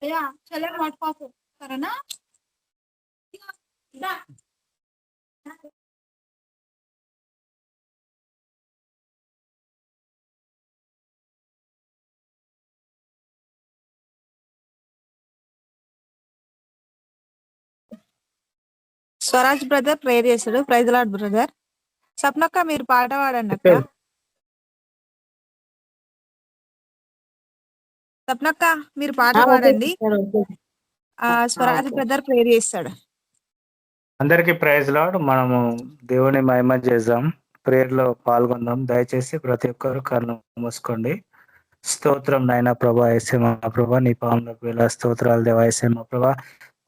అయ్యా చెల్లెలు పట్టుకోకు సరేనా. స్వరాజ్ బ్రదర్ ప్రేయర్ చేశాడు. Praise Lord brother. సప్నక్క మీరు పాట పాడండి అక్క. సప్నక్క మీరు పాట పాడండి. స్వరాజ్ బ్రదర్ ప్రేయర్ చేస్తాడు. అందరికీ ప్రైజ్ లార్డ్. మనము దేవుని మహిమ చేద్దాం, ప్రేయర్ లో పాల్గొందాం. దయచేసి ప్రతి ఒక్కరు కన్ను మూసుకోండి. స్తోత్రం నాయన ప్రభా, యేసే మా ప్రభా, నీ పాములకు వేళ స్తోత్రాలు దేవా. యేసే మా ప్రభా,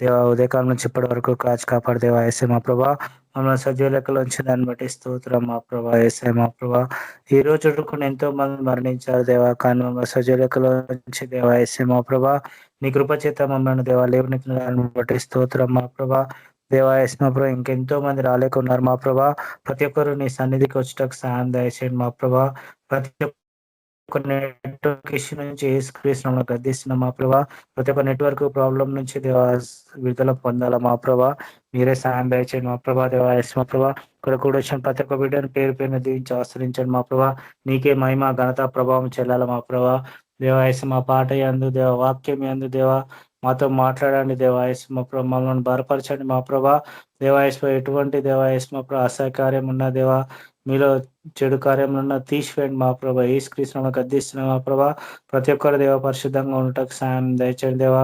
దేవ ఉదయకాలం నుంచి ఇప్పటి వరకు కాచి కాపాడు దేవా. యేసే మా ప్రభా, మమ్మల్ని సజీవ లెక్కలో ఉంచి దాన్ని బట్టి స్తోత్రం మా ప్రభా. యేసే మా ప్రభా, ఈ రోజు కూడా ఎంతో మంది మరణించారు దేవా, కానీ మమ్మల్ని సజీవ లెక్కలో ఉంచి దేవా. యేసే మా ప్రభా, నీ కృప చేత మమ్మల్ని దేవా లేవనెత్తిన దాన్ని బట్టి స్తోత్రం మా ప్రభా. దేవా యేసే మా ప్రభా, ఇంకెంతో మంది రాలేకున్నారు మా ప్రభా. ప్రతి ఒక్కరు నీ సన్నిధికి వచ్చేటకు సాయం దయచేయండి మా ప్రభా. ప్రతి ఒక్క నెట్వర్క్ ఇష్యూ నుంచి ఏసుక్రీస్తునామములో గద్దిస్తున్నాం మా ప్రభా. ప్రతి ఒక్క నెట్వర్క్ ప్రాబ్లం నుంచి దేవా విడుదల పొందాలా మా ప్రభా. మీరే సాయం దయచేయండి మా ప్రభా. దేవా యేసు మా ప్రభా, ఇక్కడ కూడా వచ్చిన ప్రతి ఒక్క బిడ్డను పేరు పేరున దీవించి ఆశ్రయించండి మా ప్రభా. నీకే మహిమ ఘనత ప్రభావం చెల్లాలి మా ప్రభా. దేవా యేసు మా పాట యందు దేవ వాక్యం యందు దేవా మాతో మాట్లాడండి దేవా యేసు మా ప్రభా. మమ్మల్ని బలపరచండి మా ప్రభా. దేవా యేసు ఎటువంటి దేవా యేసు మా ప్రభా అసహ్యకార్యం ఉన్న దేవా, మీలో చెడు కార్యములను తీసివేయండి మా ప్రభా. యేసుక్రీస్తునామములో గద్దిస్తున్నాం మా ప్రభా. ప్రతి ఒక్కరు దేవ పరిశుద్ధంగా ఉండటకు సాయం దయచేయండి దేవా.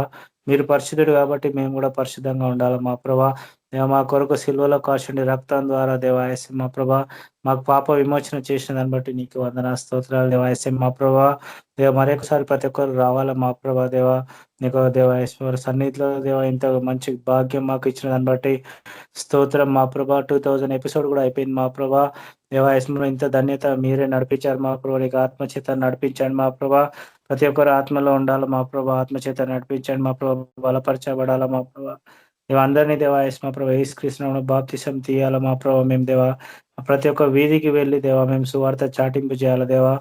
మీరు పరిశుద్ధుడు కాబట్టి మేము కూడా పరిశుద్ధంగా ఉండాలి మా ప్రభా. దేవ మా కొరకు సిల్వలో కాశండి రక్తం ద్వారా దేవా యేసు మా ప్రభా మాకు పాప విమోచన చేసిన దాన్ని బట్టి నీకు వందన స్తోత్రాలు దేవా యేసు మా ప్రభా. దేవ మరొకసారి ప్రతి ఒక్కరు రావాలా మా ప్రభా. దేవా నీకు దేవ యేసు సన్నిధిలో దేవ ఇంత మంచి భాగ్యం మాకు ఇచ్చిన దాన్ని బట్టి స్తోత్రం మా ప్రభా. 2000 ఎపిసోడ్ కూడా అయిపోయింది మా ప్రభా. దేవాయస్మలో ఇంత ధన్యత మీరే నడిపించారు మా ప్రభా. నీకు ఆత్మచేత నడిపించండి మా ప్రభా. ప్రతి ఒక్కరు ఆత్మలో ఉండాలి మా ప్రభా. ఆత్మచేత నడిపించండి మా ప్రభా. బలపరచబడాలా మా ప్రభా. దేవ అందరినీ దేవాయస్ మా ప్రభా యేసుక్రీస్తునామములో బాప్తిసం తీయాలా మా ప్రభా. మేము దేవా ప్రతి ఒక్క వీధికి వెళ్ళి దేవా మేము సువార్త చాటింపు చేయాలి దేవా.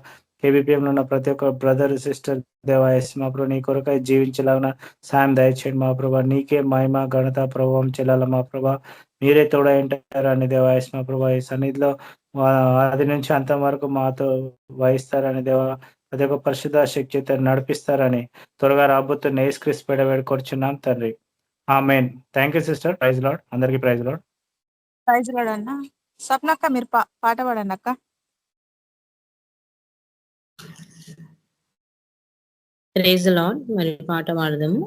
కేబిపిఎంలో ఉన్న ప్రతి ఒక్క బ్రదర్ సిస్టర్ దేవాయస్ మా ప్రభా నీ కొరకై జీవించలాగా సాయం దయచేయండి మా ప్రభా. నీకే మహిమ ఘనత ప్రభావం చెల్లాల మా ప్రభా. మీరే తోడైంటారని దేవాయస్ మా ప్రభా. ఈ సన్నిధిలో అది నుంచి అంతం వరకు మాతో వహిస్తారని దేవా. ప్రతి ఒక్క పరిశుద్ధ శక్తితో నడిపిస్తారని త్వరగా రాబోతున్న యేసుక్రీస్తు పేడ వేడుకొచ్చున్నాం తండ్రి. ఆమేన్. Thank you sister. Praise Lord. అందరికీ ప్రైజ్ లార్డ్. ప్రైజ్ లార్డ్ అన్న. సప్నక్క మీరు పాట పాడండి అక్క. Praise Lord. మరి పాట పాడదాము.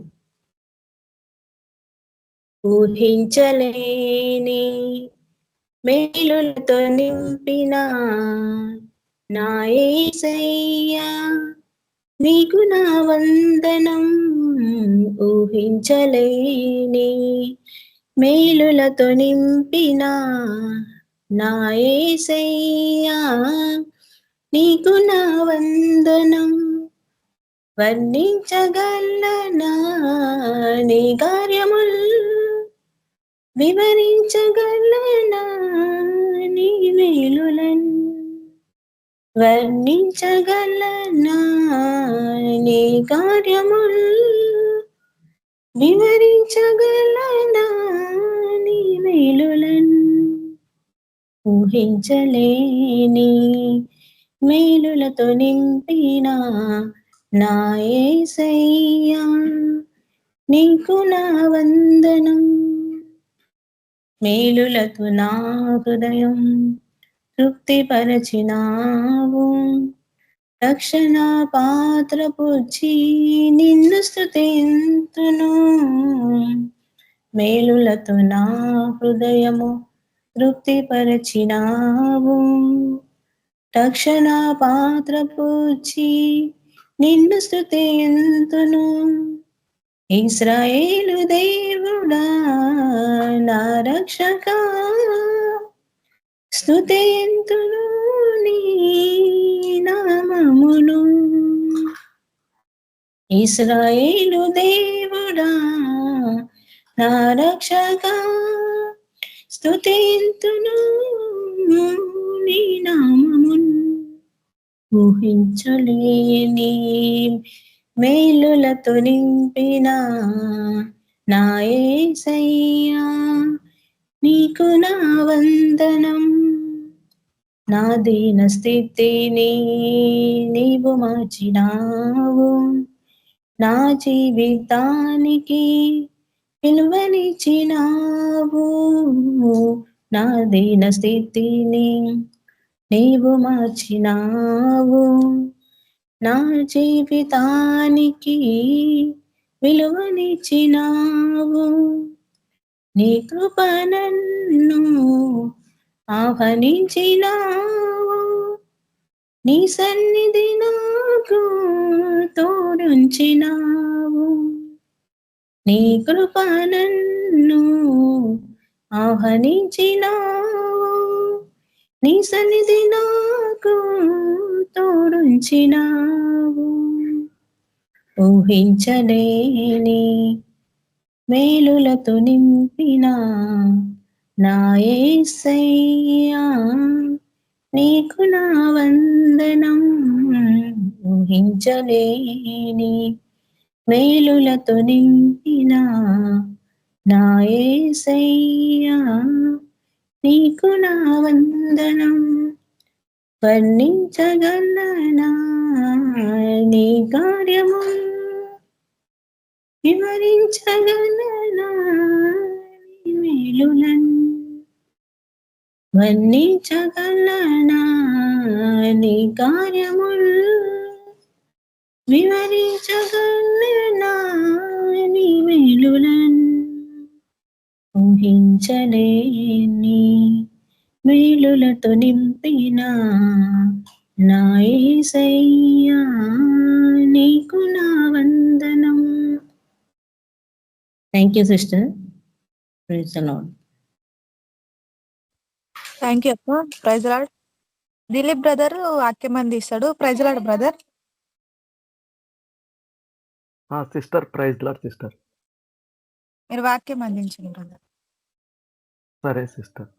ఊహించలేని మేలులతో నింపిన నా యేసయ్యా నీకు నా వందనం. ఊహించలేని మేలులతో నింపిన నా యేసయ్యా నీకు నా వందనం. వర్ణించగలనా నీ కార్యముల్, వివరించగలనా నీ మేలులన్. వర్ణించగలనా నీ కార్యముల్, వివరించగలనా నీ మేలులన్. ఊహించలేని మేలులతో నింపిన నా యేసయ్యా నీకు నా వందనం. మేలులతో నా హృదయం తృప్తిపరచినావు, రక్షణ పాత్ర పుచ్చి నిన్ను స్తుతింతును. మేలులతో నా హృదయము తృప్తిపరచినావు, రక్షణ పాత్ర పుచ్చి నిన్ను స్తుతింతును. ఇశ్రాయేలు దేవుడా నా రక్షక, స్తుతింతును నీ నామమును. ఇశ్రాయేలు దేవుడా నా రక్షక, స్తుతింతును నీ నామమును. ఊహించలేని మేలులతో నింపిన నా యేసయ్యా నీకు నా వందనం. నా దీన స్థితిని నీవు మార్చినావు, నా జీవితానికి విలువనిచ్చినావు. నా దీన స్థితిని నీవు మార్చినావు, నా జీవితానికి విలువనిచ్చినావు. నీ కృప నన్ను ఆహ్వానించినావు, నీ సన్నిధి నాకు తోడుంచినావు. నీ కృప నన్ను ఆహ్వానించినావు, నీ సన్నిధి నాకు తోడుంచినావు. ఊహించలేని మేలులతో నింపిన నా యేసయ్యా నీకు నా వందనం. ఊహించలేని మేలులతో నింపిన నా యేసయ్యా నీకు నా వందనం. వర్ణించగలనా నీ కార్యము, వివరించగలనా నీ మేలులను, వర్ణించగలనా నీ కార్యములు, వివరించగలనా నీ మేలులను. ఊహించలేని మేలులతో నింపిన నా యేసయ్యా నీకు నా వందనం. Thank you sister. Praise the Lord. Thank you అక్క. Praise Lord. దిలీప్ బ్రదర్ వాక్యం అందిస్తాడు. Praise Lord brother. Sister praise Lord sister. మీరు వాక్యం అందించండి బ్రదర్. సరే సిస్టర్.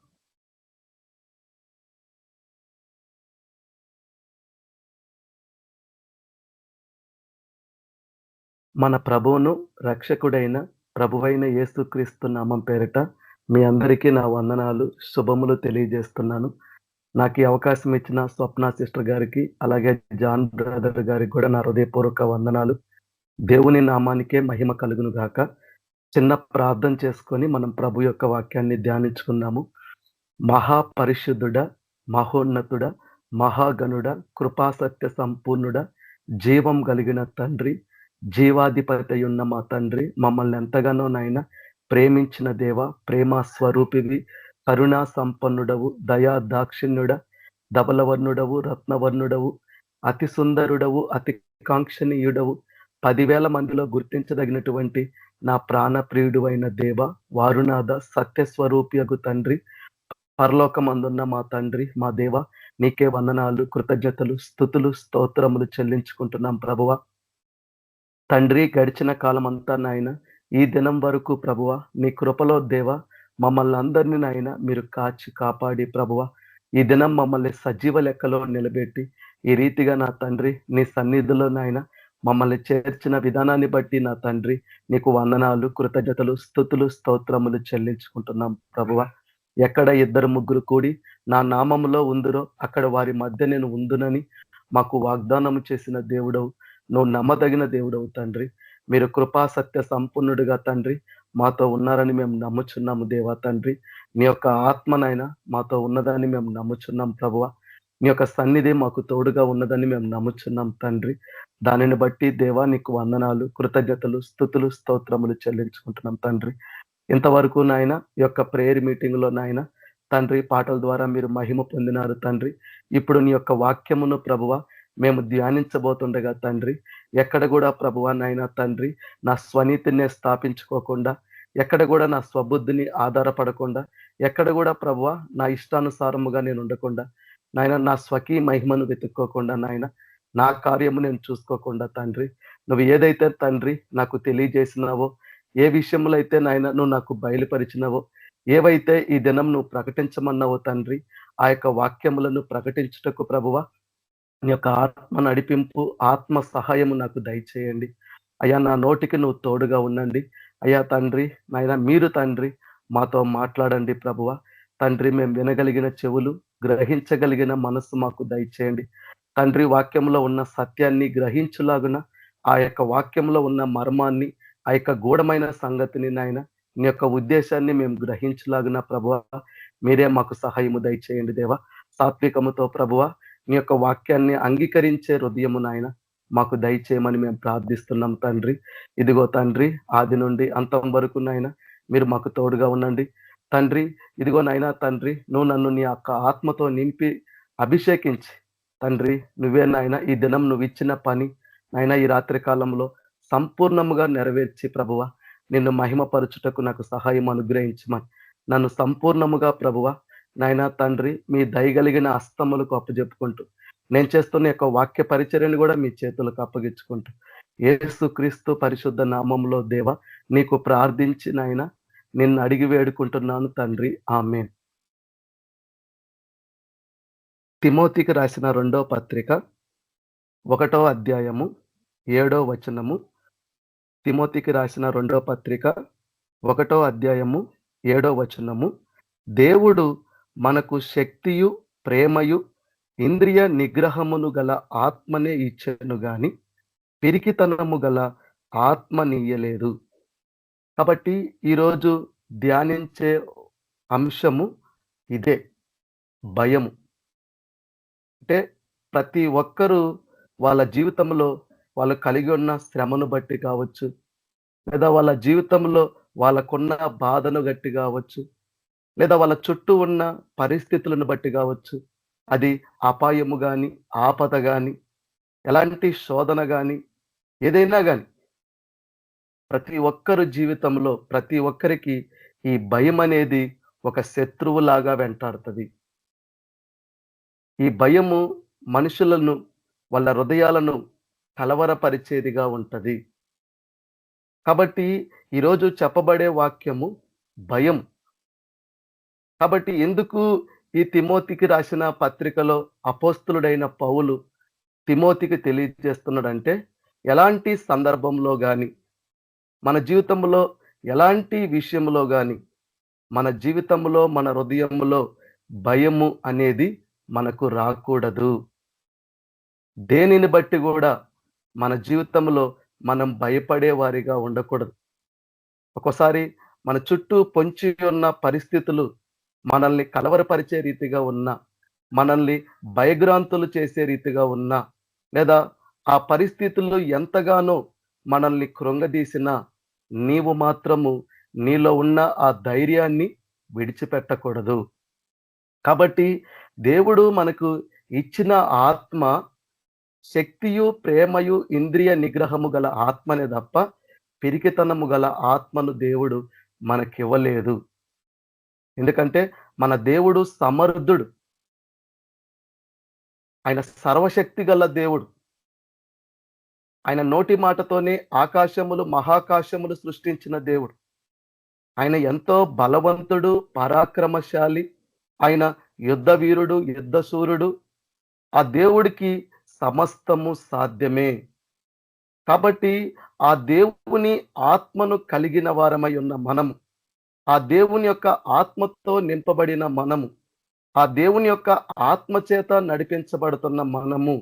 మన ప్రభువును రక్షకుడైన ప్రభువైన యేసుక్రీస్తు నామం పేరిట మీ అందరికీ నా వందనాలు, శుభములు తెలియజేస్తున్నాను. నాకు ఈ అవకాశం ఇచ్చిన స్వప్న సిస్టర్ గారికి, అలాగే జాన్ బ్రదర్ గారికి కూడా నా హృదయపూర్వక వందనాలు. దేవుని నామానికే మహిమ కలుగును గాక. చిన్న ప్రార్థన చేసుకొని మనం ప్రభు యొక్క వాక్యాన్ని ధ్యానించుకుందాము. మహాపరిశుద్ధుడ, మహోన్నతుడ, మహాగణుడ, కృపాసత్య సంపూర్ణుడ, జీవం కలిగిన తండ్రి, జీవాధిపతి ఉన్న మా తండ్రి, మమ్మల్ని ఎంతగానో నాయన ప్రేమించిన దేవ, ప్రేమ స్వరూపివి, కరుణా సంపన్నుడవు, దయా దాక్షిణ్యుడ, ధవలవర్ణుడవు, రత్నవర్ణుడవు, అతి సుందరుడవు, అతి కాంక్షణీయుడవు, 10,000 మందిలో గుర్తించదగినటువంటి నా ప్రాణప్రియుడు అయిన దేవ, వారునాథ, సత్యస్వరూపియగు తండ్రి, పరలోకమందున్న మా తండ్రి, మా దేవ, నీకే వందనాలు, కృతజ్ఞతలు, స్తుతులు, స్తోత్రములు చెల్లించుకుంటున్నాం ప్రభువ. తండ్రి, గడిచిన కాలం అంతా నాయన ఈ దినం వరకు ప్రభువ నీ కృపలో దేవ మమ్మల్ని అందరినీ నాయన మీరు కాచి కాపాడి ప్రభువ ఈ దినం మమ్మల్ని సజీవ లెక్కలో నిలబెట్టి ఈ రీతిగా నా తండ్రి నీ సన్నిధిలో నాయన మమ్మల్ని చేర్చిన విధానాన్ని బట్టి నా తండ్రి నీకు వందనాలు, కృతజ్ఞతలు, స్తుతులు, స్తోత్రములు చెల్లించుకుంటున్నాం ప్రభువ. ఎక్కడ 2-3 కూడి నా నామములో ఉందురో అక్కడ వారి మధ్య నేను ఉందునని మాకు వాగ్దానము చేసిన దేవుడవు, నువ్వు నమ్మదగిన దేవుడవు తండ్రి. మీరు కృపా సత్య సంపూర్ణుడిగా తండ్రి మాతో ఉన్నారని మేము నమ్ముచున్నాము దేవా తండ్రి. నీ యొక్క ఆత్మనైనా మాతో ఉన్నదని మేము నమ్ముచున్నాం ప్రభువ. నీ యొక్క సన్నిధి మాకు తోడుగా ఉన్నదని మేము నమ్ముచున్నాం తండ్రి. దానిని బట్టి దేవా నీకు వందనాలు, కృతజ్ఞతలు, స్తుతులు, స్తోత్రములు చెల్లించుకుంటున్నాం తండ్రి. ఇంతవరకు నాయన ఈ యొక్క ప్రేయర్ మీటింగ్ లో నాయన తండ్రి పాటల ద్వారా మీరు మహిమ పొందినారు తండ్రి. ఇప్పుడు నీ యొక్క వాక్యమును ప్రభువ మేము ధ్యానించబోతుండగా తండ్రి ఎక్కడ కూడా ప్రభువ నాయన తండ్రి నా స్వనీతిని స్థాపించుకోకుండా, ఎక్కడ కూడా నా స్వబుద్ధిని ఆధారపడకుండా, ఎక్కడ కూడా ప్రభువ నా ఇష్టానుసారముగా నేను ఉండకుండా నాయన నా స్వకీ మహిమను వెతుక్కోకుండా నాయన నా కార్యము నేను చూసుకోకుండా తండ్రి నువ్వు ఏదైతే తండ్రి నాకు తెలియజేసినావో, ఏ విషయంలో అయితే నాయన నువ్వు నాకు బయలుపరిచినావో, ఏవైతే ఈ దినం నువ్వు ప్రకటించమన్నావో తండ్రి ఆ యొక్క వాక్యములను ప్రకటించుటకు ప్రభువ నీ యొక్క ఆత్మ నడిపింపు, ఆత్మ సహాయము నాకు దయచేయండి. అయ్యా, నా నోటికి నువ్వు తోడుగా ఉండండి. అయ్యా తండ్రి, నాయన మీరు తండ్రి మాతో మాట్లాడండి ప్రభువా. తండ్రి, మేము వినగలిగిన చెవులు, గ్రహించగలిగిన మనస్సు మాకు దయచేయండి. తండ్రి, వాక్యంలో ఉన్న సత్యాన్ని గ్రహించులాగున, ఆ యొక్క వాక్యంలో ఉన్న మర్మాన్ని, ఆ యొక్క గూఢమైన సంగతిని నాయన, నీ యొక్క ఉద్దేశాన్ని మేము గ్రహించులాగున ప్రభువా, మీరే మాకు సహాయము దయచేయండి దేవా. సాత్వికముతో ప్రభువా, నీ యొక్క వాక్యాన్ని అంగీకరించే హృదయము నాయన మాకు దయచేయమని మేము ప్రార్థిస్తున్నాం తండ్రి. ఇదిగో తండ్రి, ఆది నుండి అంతం వరకు నాయన మీరు మాకు తోడుగా ఉండండి తండ్రి. ఇదిగో నాయనా తండ్రి, నువ్వు నన్ను నీ యొక్క ఆత్మతో నింపి అభిషేకించి తండ్రి, నువ్వే నాయన ఈ దినం నువ్వు ఇచ్చిన పని నాయన ఈ రాత్రి కాలంలో సంపూర్ణముగా నెరవేర్చి ప్రభువ నిన్ను మహిమపరచుటకు నాకు సహాయం అనుగ్రహించమని, నన్ను సంపూర్ణముగా ప్రభువ నాయన తండ్రి మీ దయగలిగిన హస్తములకు అప్పచెప్పుకుంటూ, నేను చేస్తున్న యొక్క వాక్య పరిచర్యను కూడా మీ చేతులకు అప్పగించుకుంటూ, యేసుక్రీస్తు పరిశుద్ధ నామంలో దేవ నీకు ప్రార్థించి నాయన నిన్ను అడిగి వేడుకుంటున్నాను తండ్రి, ఆమేన్. తిమోతికి రాసిన 2వ పత్రిక 1వ అధ్యాయము 7వ వచనము. తిమోతికి రాసిన 2వ పత్రిక 1వ అధ్యాయము 7వ వచనము. దేవుడు మనకు శక్తియు ప్రేమయు ఇంద్రియ నిగ్రహమును గల ఆత్మనే ఇచ్చెను గాని పిరికితనము గల ఆత్మనియ్యలేదు. కాబట్టి ఈరోజు ధ్యానించే అంశము ఇదే, భయము. అంటే ప్రతి ఒక్కరూ వాళ్ళ జీవితంలో వాళ్ళు కలిగి ఉన్న శ్రమను బట్టి కావచ్చు, లేదా వాళ్ళ జీవితంలో వాళ్ళకున్న బాధను బట్టి కావచ్చు, లేదా వాళ్ళ చుట్టూ ఉన్న పరిస్థితులను బట్టి కావచ్చు, అది అపాయము కానీ, ఆపద కానీ, ఎలాంటి శోధన కానీ, ఏదైనా కానీ ప్రతి ఒక్కరు జీవితంలో ప్రతి ఒక్కరికి ఈ భయం అనేది ఒక శత్రువులాగా వెంటాడుతుంది. ఈ భయము మనుషులను, వాళ్ళ హృదయాలను కలవరపరిచేదిగా ఉంటది. కాబట్టి ఈరోజు చెప్పబడే వాక్యము భయం. కాబట్టి ఎందుకు ఈ తిమోతికి రాసిన పత్రికలో అపోస్తులుడైన పౌలు తిమోతికి తెలియజేస్తున్నాడంటే, ఎలాంటి సందర్భంలో కానీ, మన జీవితంలో ఎలాంటి విషయంలో కానీ, మన జీవితంలో మన హృదయంలో భయము అనేది మనకు రాకూడదు. దేనిని బట్టి కూడా మన జీవితంలో మనం భయపడే వారిగా ఉండకూడదు. ఒక్కోసారి మన చుట్టూ పొంచి ఉన్న పరిస్థితులు మనల్ని కలవరపరిచే రీతిగా ఉన్నా, మనల్ని భయభ్రాంతులు చేసే రీతిగా ఉన్నా, లేదా ఆ పరిస్థితుల్లో ఎంతగానో మనల్ని కృంగదీసినా, నీవు మాత్రము నీలో ఉన్న ఆ ధైర్యాన్ని విడిచిపెట్టకూడదు. కాబట్టి దేవుడు మనకు ఇచ్చిన ఆత్మ శక్తియు ప్రేమయు ఇంద్రియ నిగ్రహము గల ఆత్మనే తప్ప పిరికితనము గల ఆత్మను దేవుడు మనకివ్వలేదు. ఎందుకంటే మన దేవుడు సమర్థుడు, ఆయన సర్వశక్తి గల దేవుడు. ఆయన నోటి మాటతోనే ఆకాశములు మహాకాశములు సృష్టించిన దేవుడు. ఆయన ఎంతో బలవంతుడు, పరాక్రమశాలి, ఆయన యుద్ధ వీరుడు, యుద్ధశూరుడు. ఆ దేవుడికి సమస్తము సాధ్యమే. కాబట్టి ఆ దేవుని ఆత్మను కలిగిన వారమై ఉన్న మనము, ఆ దేవుని యొక్క ఆత్మతో నింపబడిన మనము, ఆ దేవుని యొక్క ఆత్మ చేత నడిపించబడుతున్న మనము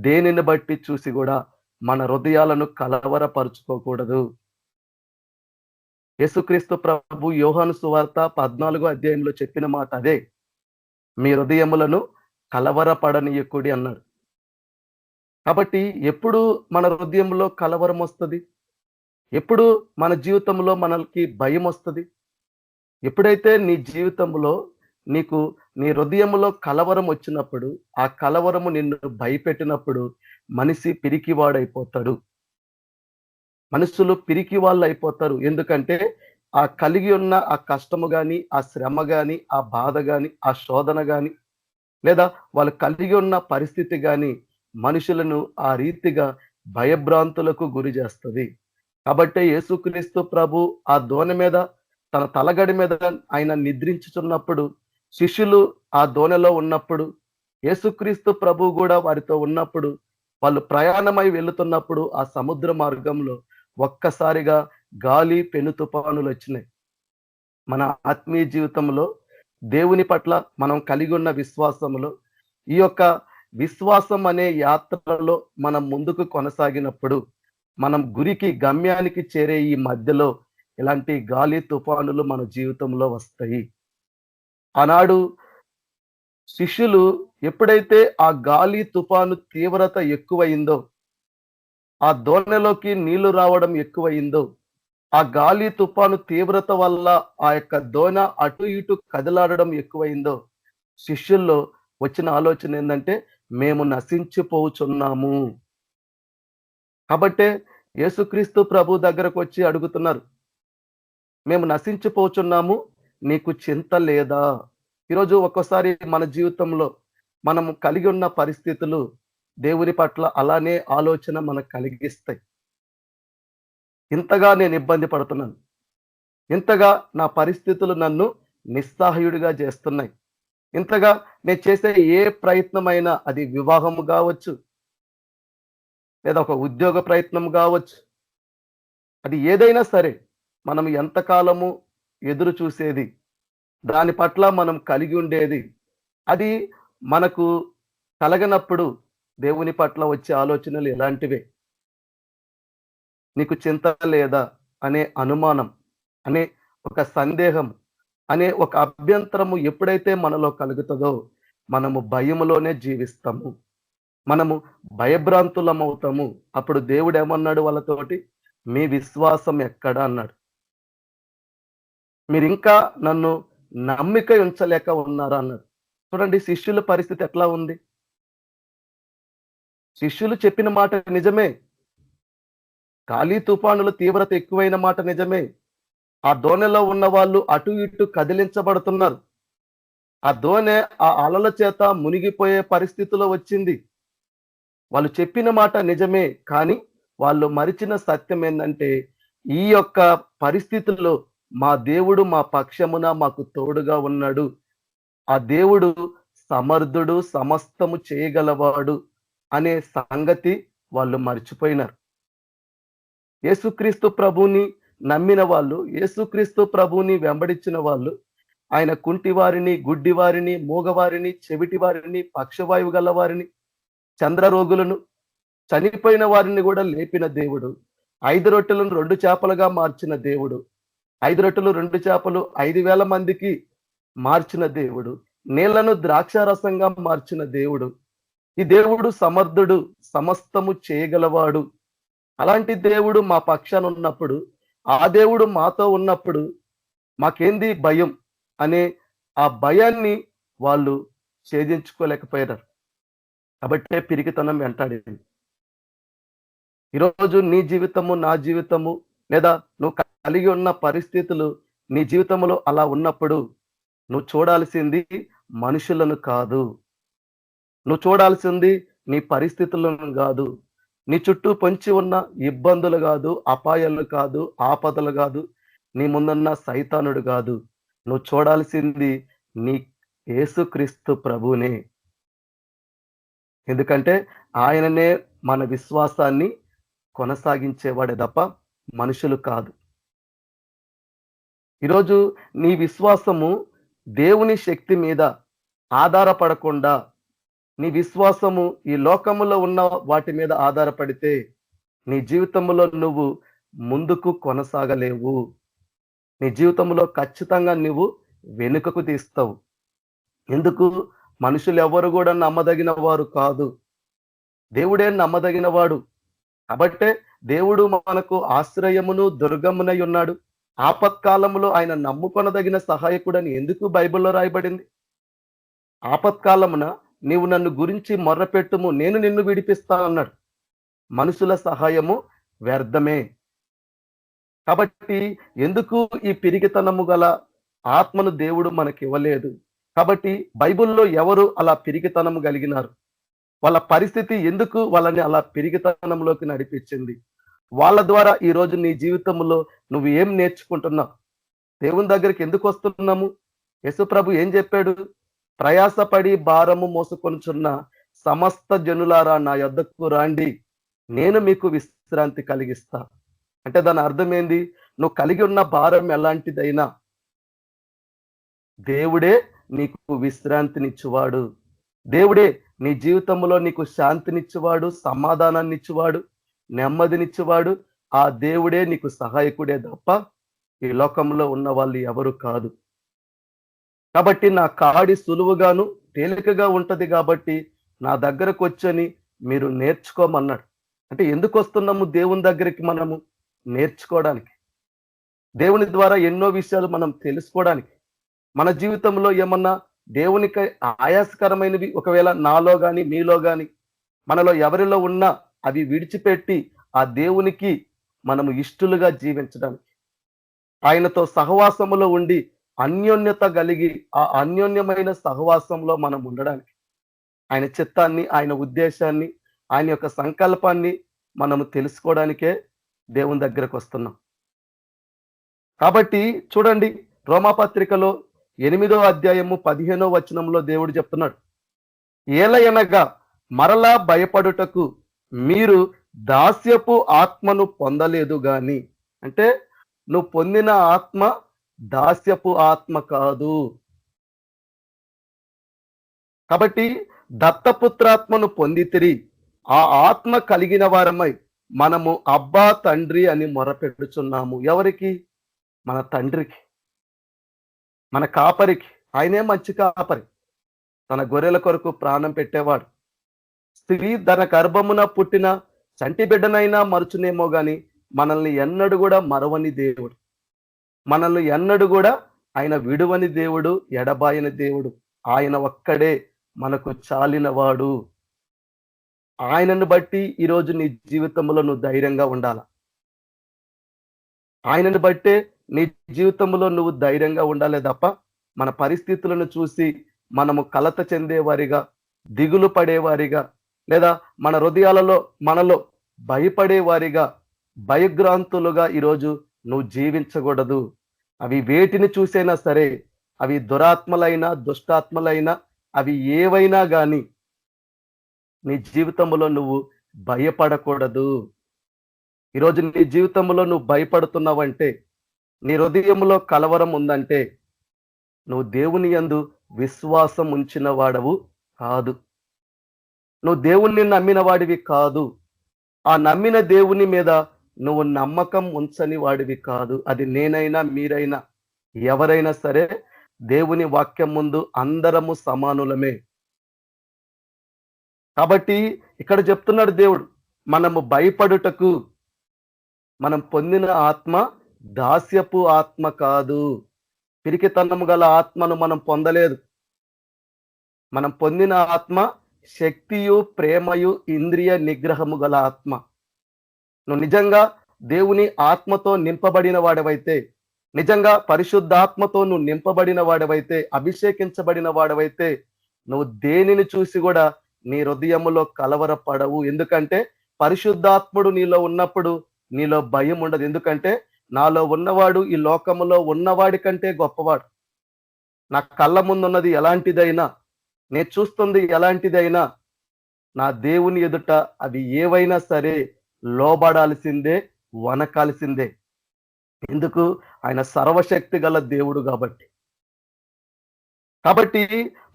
దేనిని బట్టి చూసి కూడా మన హృదయాలను కలవరపరుచుకోకూడదు. యేసుక్రీస్తు ప్రభు యోహాను సువార్త 14వ అధ్యాయంలో చెప్పిన మాట అదే, మీ హృదయములను కలవరపడనీయకుడి అన్నాడు. కాబట్టి ఎప్పుడు మన హృదయంలో కలవరం వస్తుంది? ఎప్పుడు మన జీవితంలో మనకి భయం వస్తుంది? ఎప్పుడైతే నీ జీవితంలో నీకు నీ హృదయంలో కలవరం వచ్చినప్పుడు, ఆ కలవరము నిన్ను భయపెట్టినప్పుడు మనిషి పిరికివాడైపోతాడు. మనుషులు పిరికి వాళ్ళు అయిపోతారు. ఎందుకంటే ఆ కలిగి ఉన్న ఆ కష్టము కానీ, ఆ శ్రమ కానీ, ఆ బాధ కానీ, ఆ శోధన కానీ, లేదా వాళ్ళు కలిగి ఉన్న పరిస్థితి కానీ మనుషులను ఆ రీతిగా భయభ్రాంతులకు గురి చేస్తుంది. కాబట్టి యేసుక్రీస్తు ప్రభు ఆ దోణి మీద, తన తలగడి మీద ఆయన నిద్రించుచున్నప్పుడు, శిష్యులు ఆ దోణిలో ఉన్నప్పుడు యేసుక్రీస్తు ప్రభు కూడా వారితో ఉన్నప్పుడు వాళ్ళు ప్రయాణమై వెళుతున్నప్పుడు ఆ సముద్ర మార్గంలో ఒక్కసారిగా గాలి పెను తుఫానులు వచ్చినాయి. మన ఆత్మీయ జీవితంలో దేవుని పట్ల మనం కలిగి ఉన్న విశ్వాసంలో ఈ యొక్క విశ్వాసం అనే యాత్రలో మనం ముందుకు కొనసాగినప్పుడు మనం గురికి గమ్యానికి చేరే ఈ మధ్యలో ఇలాంటి గాలి తుఫానులు మన జీవితంలో వస్తాయి. ఆనాడు శిష్యులు ఎప్పుడైతే ఆ గాలి తుఫాను తీవ్రత ఎక్కువయిందో, ఆ దోణిలోకి నీళ్లు రావడం ఎక్కువయిందో, ఆ గాలి తుఫాను తీవ్రత వల్ల ఆ యొక్క దోణ అటు ఇటు కదలాడడం ఎక్కువయిందో, శిష్యుల్లో వచ్చిన ఆలోచన ఏంటంటే మేము నశించిపోచున్నాము. కాబట్టే యేసుక్రీస్తు ప్రభు దగ్గరకు వచ్చి అడుగుతున్నారు, మేము నశించిపోచున్నాము, నీకు చింత లేదా? ఈరోజు ఒక్కోసారి మన జీవితంలో మనం కలిగి ఉన్న పరిస్థితులు దేవుని పట్ల అలానే ఆలోచన మనకు కలిగిస్తాయి. ఇంతగా నేను ఇబ్బంది పడుతున్నాను, ఇంతగా నా పరిస్థితులు నన్ను నిస్సహాయుడిగా చేస్తున్నాయి, ఇంతగా నేను చేసే ఏ ప్రయత్నమైనా అది వివాహం కావచ్చు, లేదా ఒక ఉద్యోగ ప్రయత్నం కావచ్చు, అది ఏదైనా సరే మనం ఎంతకాలము ఎదురు చూసేది, దాని పట్ల మనం కలిగి ఉండేది, అది మనకు కలగనప్పుడు దేవుని పట్ల వచ్చే ఆలోచనలు ఎలాంటివే? నీకు చింత లేదా అనే అనుమానం, అనే ఒక సందేహం, అనే ఒక అభ్యంతరము ఎప్పుడైతే మనలో కలుగుతుందో మనము భయములోనే జీవిస్తాము, మనము భయభ్రాంతులమవుతాము. అప్పుడు దేవుడు ఏమన్నాడు వాళ్ళతోటి? మీ విశ్వాసం ఎక్కడ అన్నాడు. మీరు ఇంకా నన్ను నమ్మిక ఉంచలేక ఉన్నారా అన్నాడు. చూడండి శిష్యుల పరిస్థితి ఎట్లా ఉంది. శిష్యులు చెప్పిన మాట నిజమే, గాలి తుఫానుల తీవ్రత ఎక్కువైన మాట నిజమే, ఆ దోణిలో ఉన్న వాళ్ళు అటు ఇటు కదిలించబడుతున్నారు, ఆ దోణె ఆ అలల చేత మునిగిపోయే పరిస్థితిలో వచ్చింది. వాళ్ళు చెప్పిన మాట నిజమే, కానీ వాళ్ళు మరిచిన సత్యం ఏంటంటే ఈ యొక్క పరిస్థితుల్లో మా దేవుడు మా పక్షమున మాకు తోడుగా ఉన్నాడు, ఆ దేవుడు సమర్థుడు, సమస్తము చేయగలవాడు అనే సంగతి వాళ్ళు మర్చిపోయినారు. యేసుక్రీస్తు ప్రభుని నమ్మిన వాళ్ళు, యేసుక్రీస్తు ప్రభుని వెంబడించిన వాళ్ళు, ఆయన కుంటివారిని, గుడ్డివారిని, మూగవారిని, చెవిటివారిని, పక్షవాయువు గల వారిని, చంద్రరోగులను, చనిపోయిన వారిని కూడా లేపిన దేవుడు, 5 రొట్టెలను 2 చేపలుగా మార్చిన దేవుడు, 5 రొట్టెలు 2 చేపలు 5,000 మందికి మార్చిన దేవుడు, నీళ్లను ద్రాక్షారసంగా మార్చిన దేవుడు, ఈ దేవుడు సమర్థుడు, సమస్తము చేయగలవాడు. అలాంటి దేవుడు మా పక్షాన ఉన్నప్పుడు, ఆ దేవుడు మాతో ఉన్నప్పుడు మాకేంది భయం అనే ఆ భయాన్ని వాళ్ళు ఛేదించుకోలేకపోయారు. కాబట్టే పిరికితనం వెంటాడింది. ఈరోజు నీ జీవితము, నా జీవితము, లేదా నువ్వు కలిగి ఉన్న పరిస్థితులు నీ జీవితంలో అలా ఉన్నప్పుడు నువ్వు చూడాల్సింది మనుషులను కాదు, నువ్వు చూడాల్సింది నీ పరిస్థితులను కాదు, నీ చుట్టూ పొంచి ఉన్న ఇబ్బందులు కాదు, అపాయాలు కాదు, ఆపదలు కాదు, నీ ముందున్న సైతానుడు కాదు. నువ్వు చూడాల్సింది నీ యేసుక్రీస్తు ప్రభునే. ఎందుకంటే ఆయననే మన విశ్వాసాన్ని కొనసాగించేవాడే తప్ప మనుషులు కాదు. ఈరోజు నీ విశ్వాసము దేవుని శక్తి మీద ఆధారపడకుండా, నీ విశ్వాసము ఈ లోకములో ఉన్న వాటి మీద ఆధారపడితే నీ జీవితంలో నువ్వు ముందుకు కొనసాగలేవు. నీ జీవితంలో ఖచ్చితంగా నువ్వు వెనుకకు తీస్తావు. ఎందుకు? మనుషులు ఎవరు కూడా నమ్మదగిన వారు కాదు, దేవుడే నమ్మదగిన వాడు. కాబట్టే దేవుడు మనకు ఆశ్రయమును దుర్గమునై ఉన్నాడు. ఆపత్కాలంలో ఆయన నమ్ముకొనదగిన సహాయకుడని ఎందుకు బైబిల్లో రాయబడింది? ఆపత్కాలమున నీవు నన్ను గురించి మొర్రపెట్టుము, నేను నిన్ను విడిపిస్తా అన్నాడు. మనుషుల సహాయము వ్యర్థమే. కాబట్టి ఎందుకు ఈ పిరిగితనము గల ఆత్మను దేవుడు మనకి ఇవ్వలేదు? కాబట్టి బైబిల్లో ఎవరు అలా పిరిగితనము కలిగినారు? వాళ్ళ పరిస్థితి ఎందుకు వాళ్ళని అలా పిరిగితనంలోకి నడిపించింది? వాళ్ళ ద్వారా ఈ రోజు నీ జీవితంలో నువ్వు ఏం నేర్చుకుంటున్నావు? దేవుని దగ్గరికి ఎందుకు వస్తున్నాము? యేసు ప్రభు ఏం చెప్పాడు? ప్రయాసపడి భారము మోసుకొనుచున్న సమస్త జనులారా నా యొద్దకు రాండి, నేను మీకు విశ్రాంతి కలిగిస్తా. అంటే దాని అర్థం ఏంది? నువ్వు కలిగి ఉన్న భారం ఎలాంటిదైనా దేవుడే నీకు విశ్రాంతినిచ్చువాడు. దేవుడే నీ జీవితంలో నీకు శాంతినిచ్చువాడు, సమాధానాన్ని ఇచ్చువాడు, నెమ్మదినిచ్చువాడు. ఆ దేవుడే నీకు సహాయకుడే తప్ప ఈ లోకంలో ఉన్న వాళ్ళు ఎవరు కాదు. కాబట్టి నా కాడి సులువుగాను తేలికగా ఉంటది కాబట్టి నా దగ్గరకు వచ్చని మీరు నేర్చుకోమన్నాడు. అంటే ఎందుకు వస్తున్నాము దేవుని దగ్గరికి? మనము నేర్చుకోవడానికి, దేవుని ద్వారా ఎన్నో విషయాలు మనం తెలుసుకోవడానికి. మన జీవితంలో ఏమన్నా దేవునికి ఆయాసకరమైనవి ఒకవేళ నాలో గాని మీలో గాని మనలో ఎవరిలో ఉన్నా అవి విడిచిపెట్టి ఆ దేవునికి మనము ఇష్టలుగా జీవించడానికి, ఆయనతో సహవాసములో ఉండి అన్యోన్యత కలిగి ఆ అన్యోన్యమైన సహవాసంలో మనం ఉండడానికి, ఆయన చిత్తాన్ని, ఆయన ఉద్దేశాన్ని, ఆయన యొక్క సంకల్పాన్ని మనము తెలుసుకోవడానికే దేవుని దగ్గరకు వస్తున్నాం. కాబట్టి చూడండి, రోమాపత్రికలో 8వ అధ్యాయము 15వ వచనంలో దేవుడు చెప్తున్నాడు, ఏలయనగా మరలా భయపడుటకు మీరు దాస్యపు ఆత్మను పొందలేదు గాని. అంటే నువ్వు పొందిన ఆత్మ దాస్యపు ఆత్మ కాదు. కాబట్టి దత్తపుత్రాత్మను పొందితిరి, ఆ ఆత్మ కలిగిన వారమై మనము అబ్బా తండ్రి అని మొరపెడుచున్నాము. ఎవరికి? మన తండ్రికి, మన కాపరికి. ఆయనే మంచి కాపరి, తన గొర్రెల కొరకు ప్రాణం పెట్టేవాడు. స్త్రీ తన గర్భమున పుట్టిన చంటి బిడ్డనైనా మరుచునేమో గాని మనల్ని ఎన్నడూ కూడా మరవని దేవుడు, మనల్ని ఎన్నడూ కూడా ఆయన విడువని దేవుడు, ఎడబాయని దేవుడు. ఆయన ఒక్కడే మనకు చాలినవాడు. ఆయనను బట్టి ఈరోజు నీ జీవితంలో నువ్వు ధైర్యంగా ఉండాల. ఆయనను బట్టే నీ జీవితంలో నువ్వు ధైర్యంగా ఉండాలే తప్ప మన పరిస్థితులను చూసి మనము కలత చెందేవారిగా, దిగులు పడేవారిగా, లేదా మన హృదయాలలో మనలో భయపడేవారిగా, భయగ్రాంతులుగా ఈరోజు నువ్వు జీవించకూడదు. అవి వేటిని చూసైనా సరే, అవి దురాత్మలైనా దుష్టాత్మలైనా అవి ఏవైనా గాని నీ జీవితంలో నువ్వు భయపడకూడదు. ఈరోజు నీ జీవితంలో నువ్వు భయపడుతున్నావంటే, నీ హృదయంలో కలవరం ఉందంటే నువ్వు దేవుని యందు విశ్వాసం ఉంచిన వాడవు కాదు, నువ్వు దేవుణ్ణి నమ్మిన వాడివి కాదు. ఆ నమ్మిన దేవుని మీద నువ్వు నమ్మకం ఉంచని వాడివి కాదు. అది నేనైనా మీరైనా ఎవరైనా సరే దేవుని వాక్యం ముందు అందరము సమానులమే. కాబట్టి ఇక్కడ చెప్తున్నాడు దేవుడు, మనము భయపడుటకు మనం పొందిన ఆత్మ దాస్యపు ఆత్మ కాదు. పిరికితనము గల ఆత్మను మనం పొందలేదు. మనం పొందిన ఆత్మ శక్తియు, ప్రేమయు, ఇంద్రియ నిగ్రహము గల ఆత్మ. నువ్వు నిజంగా దేవుని ఆత్మతో నింపబడిన వాడవైతే, నిజంగా పరిశుద్ధాత్మతో నువ్వు నింపబడిన వాడవైతే, అభిషేకించబడిన వాడవైతే నువ్వు దేనిని చూసి కూడా నీ హృదయములో కలవరపడవు. ఎందుకంటే పరిశుద్ధాత్ముడు నీలో ఉన్నప్పుడు నీలో భయం ఉండదు. ఎందుకంటే నాలో ఉన్నవాడు ఈ లోకములో ఉన్నవాడి కంటే గొప్పవాడు. నా కళ్ళ ముందున్నది ఎలాంటిదైనా, నేను చూస్తుంది ఎలాంటిదైనా, నా దేవుని ఎదుట అవి ఏవైనా సరే లోబడాల్సిందే, వనకాల్సిందే. ఎందుకు? ఆయన సర్వశక్తి గల దేవుడు కాబట్టి. కాబట్టి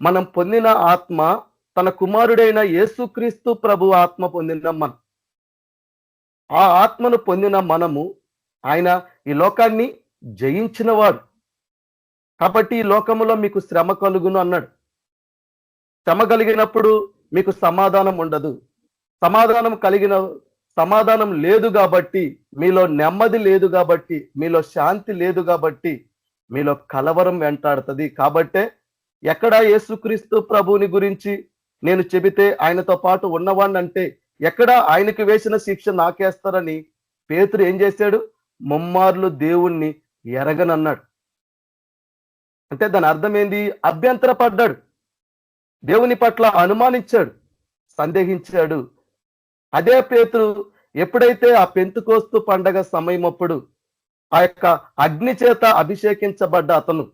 మనం పొందిన ఆత్మ తన కుమారుడైన యేసుక్రీస్తు ప్రభు ఆత్మ పొందిన మనం. ఆ ఆత్మను పొందిన మనము, ఆయన ఈ లోకాన్ని జయించినవాడు కాబట్టి ఈ లోకములో మీకు శ్రమ కలుగును అన్నాడు. శ్రమ కలిగినప్పుడు మీకు సమాధానం ఉండదు. సమాధానం లేదు కాబట్టి, మీలో నెమ్మది లేదు కాబట్టి, మీలో శాంతి లేదు కాబట్టి మీలో కలవరం వెంటాడుతుంది. కాబట్టే ఎక్కడ యేసుక్రీస్తు ప్రభువుని గురించి నేను చెబితే ఆయనతో పాటు ఉన్నవాడిని అంటే ఎక్కడ ఆయనకి వేసిన శిక్ష నాకేస్తారని పేతురు ఏం చేశాడు? ముమ్మార్లు దేవుణ్ణి ఎరగనన్నాడు. అంటే దాని అర్థం ఏంది? అభ్యంతరపడ్డాడు, దేవుని పట్ల అనుమానించాడు, సందేహించాడు. అదే పేతురు ఎప్పుడైతే ఆ పెంతుకోస్తు పండగ సమయం అప్పుడు ఆ యొక్క అగ్ని చేత అభిషేకించబడ్డ అతను,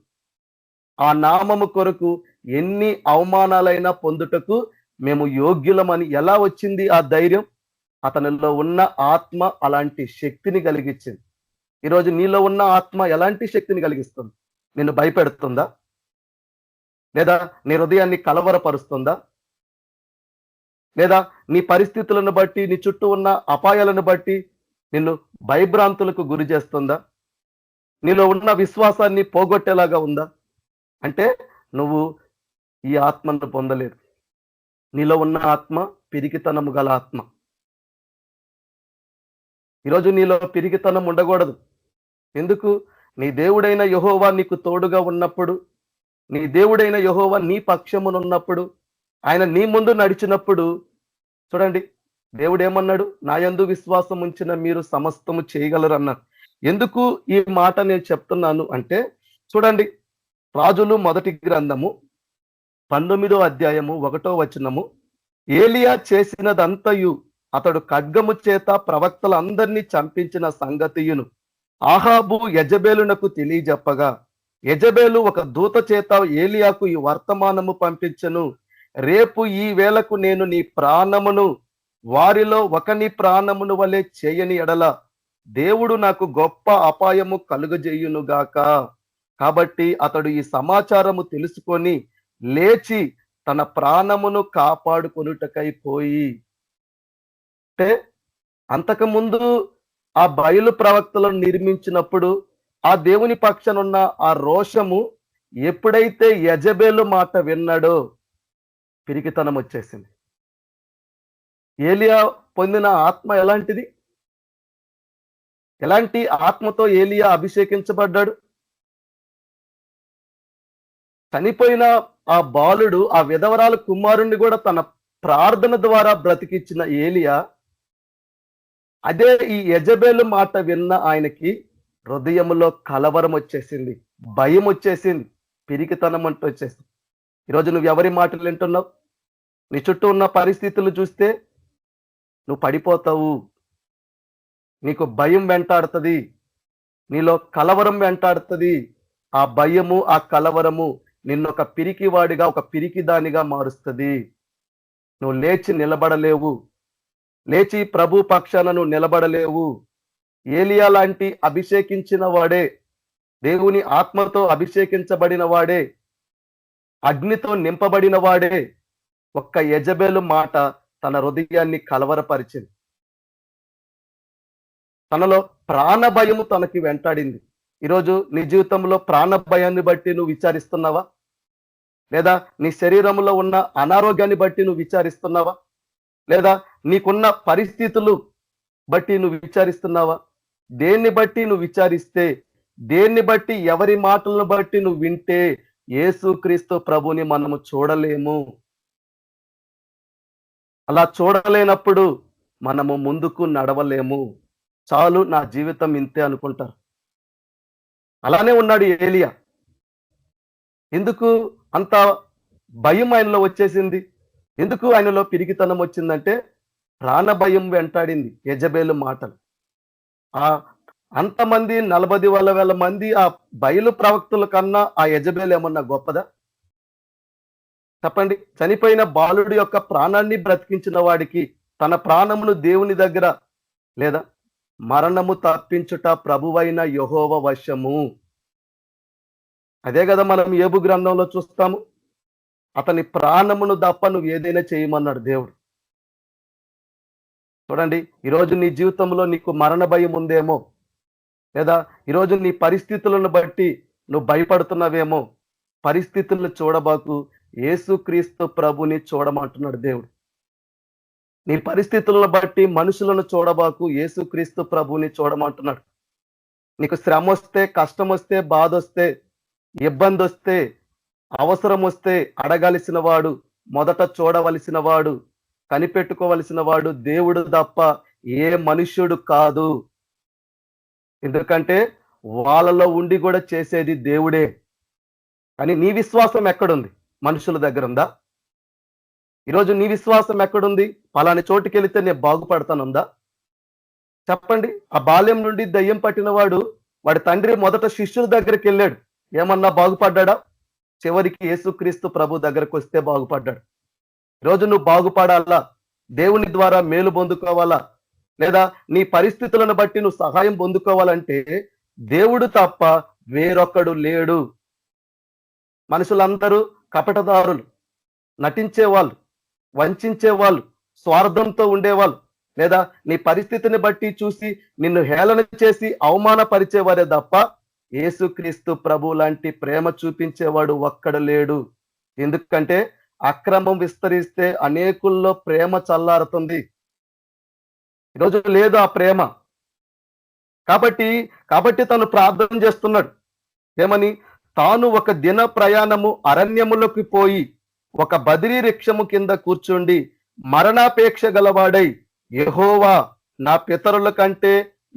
ఆ నామము కొరకు ఎన్ని అవమానాలైనా పొందుటకు మేము యోగ్యులమని ఎలా వచ్చింది ఆ ధైర్యం? అతనిలో ఉన్న ఆత్మ అలాంటి శక్తిని కలిగించింది. ఈరోజు నీలో ఉన్న ఆత్మ ఎలాంటి శక్తిని కలిగిస్తుంది? నిన్ను భయపెడుతుందా? లేదా నీ హృదయాన్ని కలవరపరుస్తుందా? లేదా నీ పరిస్థితులను బట్టి, నీ చుట్టూ ఉన్న అపాయాలను బట్టి నిన్ను భయభ్రాంతులకు గురి చేస్తుందా? నీలో ఉన్న విశ్వాసాన్ని పోగొట్టేలాగా ఉందా? అంటే నువ్వు ఈ ఆత్మను పొందలేదు. నీలో ఉన్న ఆత్మ పిరికితనము గల ఆత్మ. ఈరోజు నీలో పిరికితనం ఉండకూడదు. ఎందుకు? నీ దేవుడైన యెహోవా నీకు తోడుగా ఉన్నప్పుడు, నీ దేవుడైన యెహోవా నీ పక్షమునున్నప్పుడు, ఆయన నీ ముందు నడిచినప్పుడు, చూడండి దేవుడు ఏమన్నాడు? నా యందు విశ్వాసం ఉంచిన మీరు సమస్తము చేయగలరు అన్నారు. ఎందుకు ఈ మాట నేను చెప్తున్నాను అంటే, చూడండి రాజులు మొదటి గ్రంథము 19వ అధ్యాయము 1వ వచనము, ఏలియా చేసినదంతయు అతడు ఖడ్గము చేత ప్రవక్తలందరినీ చంపించిన సంగతియును ఆహాబు యెజబేలునకు తెలియజెప్పగా, యెజబేలు ఒక దూత చేత ఏలియాకు ఈ వర్తమానము పంపించెను, రేపు ఈ వేళకు నేను నీ ప్రాణమును వారిలో ఒకని ప్రాణమును వలె చేయని ఎడల దేవుడు నాకు గొప్ప అపాయము కలుగజేయునుగాక. కాబట్టి అతడు ఈ సమాచారము తెలుసుకొని లేచి తన ప్రాణమును కాపాడుకొనుటకై పోయి. అంటే అంతకుముందు ఆ బయలు ప్రవక్తలను నిర్మించినప్పుడు ఆ దేవుని పక్షానున్న ఆ రోషము ఎప్పుడైతే యెజబేలు మాట విన్నాడో పిరికితనం వచ్చేసింది. ఏలియా పొందిన ఆత్మ ఎలాంటిది? ఎలాంటి ఆత్మతో ఏలియా అభిషేకించబడ్డాడు? చనిపోయిన ఆ బాలుడు, ఆ విధవరాలు కుమారుణ్ణి కూడా తన ప్రార్థన ద్వారా బ్రతికించిన ఏలియా, అదే ఈ యెజబేలు మాట విన్న ఆయనకి హృదయంలో కలవరం వచ్చేసింది, భయం వచ్చేసింది, పిరికితనం అంటూ వచ్చేసింది. ఈరోజు నువ్వు ఎవరి మాటలు వింటున్నావు? నీ చుట్టూ ఉన్న పరిస్థితులు చూస్తే నువ్వు పడిపోతావు, నీకు భయం వెంటాడుతుంది, నీలో కలవరం వెంటాడుతుంది. ఆ భయము, ఆ కలవరము నిన్ను ఒక పిరికివాడిగా, ఒక పిరికిదానిగా మారుస్తుంది. నువ్వు లేచి నిలబడలేవు, లేచి ప్రభు పక్షాన నువ్వు నిలబడలేవు. ఏలియా లాంటి అభిషేకించిన వాడే, దేవుని ఆత్మతో అభిషేకించబడిన వాడే, అగ్నితో నింపబడిన వాడే ఒక్క యెజబేలు మాట తన హృదయాన్ని కలవరపరిచింది. తనలో ప్రాణ భయము తనకి వెంటాడింది. ఈరోజు నీ జీవితంలో ప్రాణ భయాన్ని బట్టి నువ్వు విచారిస్తున్నావా? లేదా నీ శరీరంలో ఉన్న అనారోగ్యాన్ని బట్టి నువ్వు విచారిస్తున్నావా? లేదా నీకున్న పరిస్థితులు బట్టి నువ్వు విచారిస్తున్నావా? దేన్ని బట్టి నువ్వు విచారిస్తే, దేన్ని బట్టి, ఎవరి మాటలను బట్టి నువ్వు వింటే యేసుక్రీస్తు ప్రభుని మనము చూడలేము. అలా చూడలేనప్పుడు మనము ముందుకు నడవలేము. చాలు, నా జీవితం ఇంతే అనుకుంటారు. అలానే ఉన్నాడు ఏలియా. ఎందుకు అంత భయం ఆయనలో వచ్చేసింది? ఎందుకు ఆయనలో పిరికితనం వచ్చిందంటే ప్రాణ భయం వెంటాడింది యెజబేలు మాటలు. అంతమంది 40,000 మంది ఆ బయలు ప్రవక్తల కన్నా ఆ యెజబేలు ఏమన్నా గొప్పదా? చెప్పండి. చనిపోయిన బాలుడి యొక్క ప్రాణాన్ని బ్రతికించిన వాడికి తన ప్రాణమును దేవుని దగ్గర, లేదా మరణము తప్పించుట ప్రభువైన యెహోవా వశము. అదే కదా మనం యోబు గ్రంథంలో చూస్తాము. అతని ప్రాణమును తప్ప నువ్వు ఏదైనా చేయమన్నాడు దేవుడు. చూడండి, ఈరోజు నీ జీవితంలో నీకు మరణ భయం ఉందేమో, లేదా ఈరోజు నీ పరిస్థితులను బట్టి నువ్వు భయపడుతున్నావేమో. పరిస్థితులను చూడబాకు, యేసుక్రీస్తు ప్రభుని చూడమంటున్నాడు దేవుడు. నీ పరిస్థితులను బట్టి మనుషులను చూడబాకు, యేసుక్రీస్తు ప్రభుని చూడమంటున్నాడు. నీకు శ్రమ వస్తే, కష్టం వస్తే, బాధ వస్తే, ఇబ్బంది వస్తే, అవసరం వస్తే అడగాల్సిన వాడు, మొదట చూడవలసిన వాడు, కనిపెట్టుకోవలసిన వాడు దేవుడు తప్ప ఏ మనుష్యుడు కాదు. ఎందుకంటే వాళ్ళలో ఉండి కూడా చేసేది దేవుడే. కానీ నీ విశ్వాసం ఎక్కడుంది? మనుషుల దగ్గర ఉందా? ఈరోజు నీ విశ్వాసం ఎక్కడుంది? పలాని చోటుకి వెళితే నేను బాగుపడతానుందా? చెప్పండి. ఆ బాల్యం నుండి దయ్యం పట్టిన వాడు, వాడి తండ్రి మొదట శిష్యుల దగ్గరికి వెళ్ళాడు. ఏమన్నా బాగుపడ్డా? చివరికి యేసుక్రీస్తు ప్రభు దగ్గరకు వస్తే బాగుపడ్డాడు. ఈరోజు నువ్వు బాగుపడాలా, దేవుని ద్వారా మేలు పొందుకోవాలా, లేదా నీ పరిస్థితులను బట్టి నువ్వు సహాయం పొందుకోవాలంటే దేవుడు తప్ప వేరొక్కడు లేడు. మనుషులందరూ కపటదారులు, నటించేవాళ్ళు, వంచేవాళ్ళు, స్వార్థంతో ఉండేవాళ్ళు, లేదా నీ పరిస్థితిని బట్టి చూసి నిన్ను హేళన చేసి అవమానపరిచేవారే తప్ప యేసుక్రీస్తు ప్రభు లాంటి ప్రేమ చూపించేవాడు ఒక్కడు లేడు. ఎందుకంటే అక్రమం విస్తరిస్తే అనేకుల్లో ప్రేమ చల్లారుతుంది. ఈరోజు లేదు ఆ ప్రేమ. కాబట్టి తను ప్రార్థన చేస్తున్నాడు. ఏమని? తాను ఒక దిన ప్రయాణము అరణ్యములోకి పోయి ఒక బదిరీ వృక్షము కింద కూర్చుండి మరణాపేక్ష గలవాడై, యెహోవా, నా పితరుల కంటే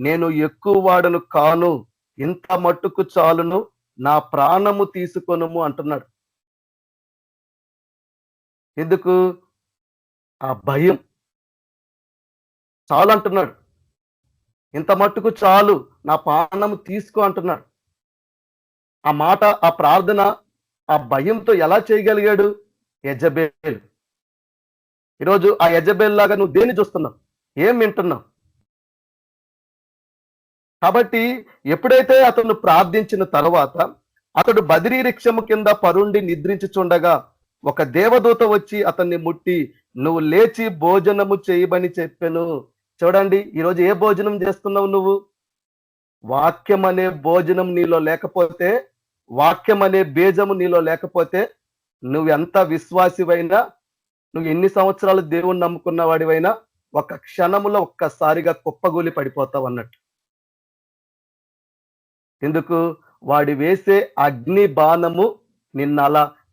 నేను ఎక్కువ వాడను కాను, ఇంత మట్టుకు చాలును, నా ప్రాణము తీసుకొనుము అంటున్నాడు. ఎందుకు? ఆ భయం. చాలు అంటున్నాడు. ఇంత మట్టుకు చాలు, నా ప్రాణము తీసుకో అంటున్నాడు. ఆ మాట, ఆ ప్రార్థన ఆ భయంతో ఎలా చేయగలిగాడు? యెజబెల్. ఈరోజు ఆ యెజబెల్ లాగా నువ్వు దేన్ని చూస్తున్నావు? ఏం వింటున్నావు? కాబట్టి ఎప్పుడైతే అతను ప్రార్థించిన తర్వాత అతడు బదిరీ వృక్షము కింద పరుండి నిద్రించుచుండగా ఒక దేవదూత వచ్చి అతన్ని ముట్టి, నువ్వు లేచి భోజనము చేయమని చెప్పెను. చూడండి, ఈరోజు ఏ భోజనం చేస్తున్నావు నువ్వు? వాక్యం అనే భోజనం నీలో లేకపోతే, వాక్యం అనే బీజము నీలో లేకపోతే, నువ్వు ఎంత విశ్వాసివైనా, నువ్వు ఎన్ని సంవత్సరాలు దేవుణ్ణి నమ్ముకున్న వాడివైనా ఒక క్షణములో ఒక్కసారిగా కుప్పగూలి పడిపోతావు అన్నట్టు. ఎందుకు? వాడి వేసే అగ్ని బాణము నిన్న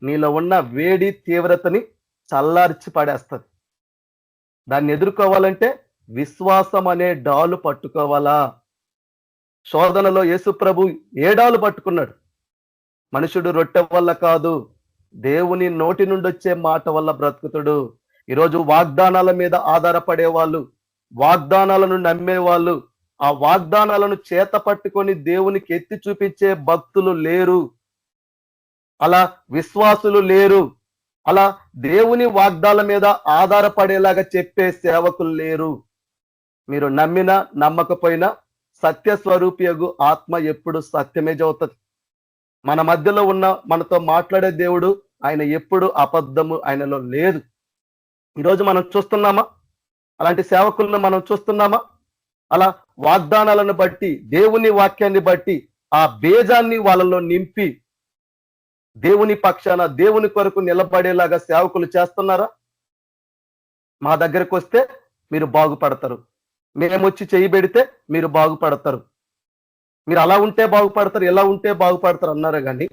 నీలో ఉన్న వేడి తీవ్రతని చల్లార్చి పడేస్తుంది. దాన్ని ఎదుర్కోవాలంటే విశ్వాసం అనే డాలు పట్టుకోవాలా? శోధనలో యేసు ప్రభు ఏ డాలు పట్టుకున్నాడు? మనుషుడు రొట్టె వల్ల కాదు, దేవుని నోటి నుండి వచ్చే మాట వల్ల బ్రతుకుతుడు. ఈరోజు వాగ్దానాల మీద ఆధారపడే వాళ్ళు, వాగ్దానాలను నమ్మేవాళ్ళు, ఆ వాగ్దానాలను చేత పట్టుకొని దేవునికి ఎత్తి చూపించే భక్తులు లేరు. అలా విశ్వాసులు లేరు. అలా దేవుని వాగ్దాల మీద ఆధారపడేలాగా చెప్పే సేవకులు లేరు. మీరు నమ్మినా నమ్మకపోయినా సత్య స్వరూపియగు ఆత్మ ఎప్పుడు సత్యమే చదువుతుంది. మన మధ్యలో ఉన్న, మనతో మాట్లాడే దేవుడు ఆయన ఎప్పుడు అబద్ధము ఆయనలో లేదు. ఈరోజు మనం చూస్తున్నామా? అలాంటి సేవకులను మనం చూస్తున్నామా? అలా వాగ్దానాలను బట్టి, దేవుని వాక్యాన్ని బట్టి ఆ బీజాన్ని వాళ్ళలో నింపి దేవుని పక్షాన, దేవుని కొరకు నిలబడేలాగా సేవకులు చేస్తున్నారా? మా దగ్గరకు వస్తే మీరు బాగుపడతారు, మేమొచ్చి చేయి పెడితే మీరు బాగుపడతారు, మీరు అలా ఉంటే బాగుపడతారు, ఎలా ఉంటే బాగుపడతారు అన్నారు. కానీ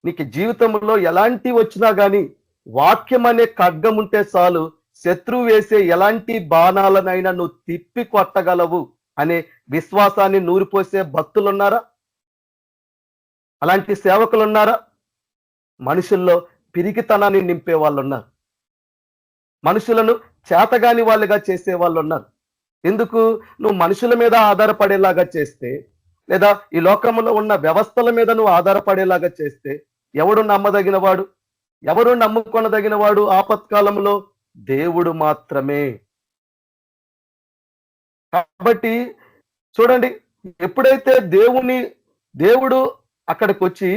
నీకు జీవితంలో ఎలాంటి వచ్చినా కానీ వాక్యం అనే ఖడ్గం ఉంటే చాలు, శత్రువు వేసే ఎలాంటి బాణాలనైనా నువ్వు తిప్పి కొట్టగలవు అనే విశ్వాసాన్ని నూరిపోసే భక్తులు ఉన్నారా? అలాంటి సేవకులు ఉన్నారా? మనుషుల్లో పిరికితనాన్ని నింపే వాళ్ళు ఉన్నారు. మనుషులను చేతగాని వాళ్ళుగా చేసే వాళ్ళు ఉన్నారు. ఎందుకు? నువ్వు మనుషుల మీద ఆధారపడేలాగా చేస్తే, లేదా ఈ లోకంలో ఉన్న వ్యవస్థల మీద నువ్వు ఆధారపడేలాగా చేస్తే ఎవడు నమ్మదగిన వాడు? ఎవరు నమ్ముకొనదగిన వాడు? ఆపత్కాలంలో దేవుడు మాత్రమే. కాబట్టి చూడండి, ఎప్పుడైతే దేవుడు అక్కడికి వచ్చి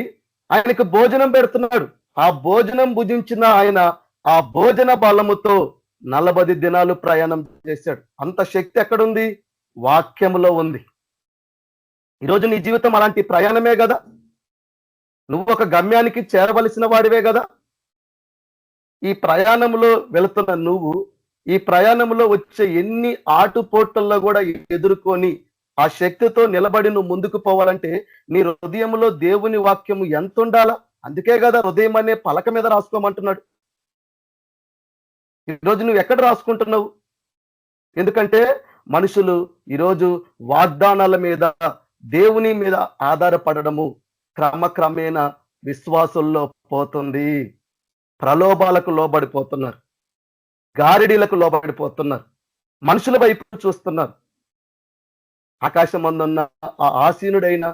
ఆయనకు భోజనం పెడుతున్నాడు, ఆ భోజనం భుజించిన ఆయన ఆ భోజన బలముతో 40 దినాలు ప్రయాణం చేశాడు. అంత శక్తి ఎక్కడుంది? వాక్యములో ఉంది. ఈరోజు నీ జీవితం అలాంటి ప్రయాణమే కదా. నువ్వు ఒక గమ్యానికి చేరవలసిన వాడివే కదా. ఈ ప్రయాణంలో వెళుతున్న నువ్వు, ఈ ప్రయాణంలో వచ్చే ఎన్ని ఆటుపోట్లలో కూడా ఎదుర్కొని ఆ శక్తితో నిలబడి నువ్వు ముందుకు పోవాలంటే నీ హృదయంలో దేవుని వాక్యము ఎంత ఉండాలా? అందుకే కదా హృదయం అనే పలక మీద రాసుకోమంటున్నాడు. ఈరోజు నువ్వు ఎక్కడ రాసుకుంటున్నావు? ఎందుకంటే మనుషులు ఈరోజు వాగ్దానాల మీద, దేవుని మీద ఆధారపడడము క్రమక్రమేణా విశ్వాసుల్లో పోతుంది. ప్రలోభాలకు లోబడిపోతున్నారు, గారిడీలకు లోబడిపోతున్నారు, మనుషుల వైపు చూస్తున్నారు. ఆకాశం అందున్న ఆ ఆసీనుడైన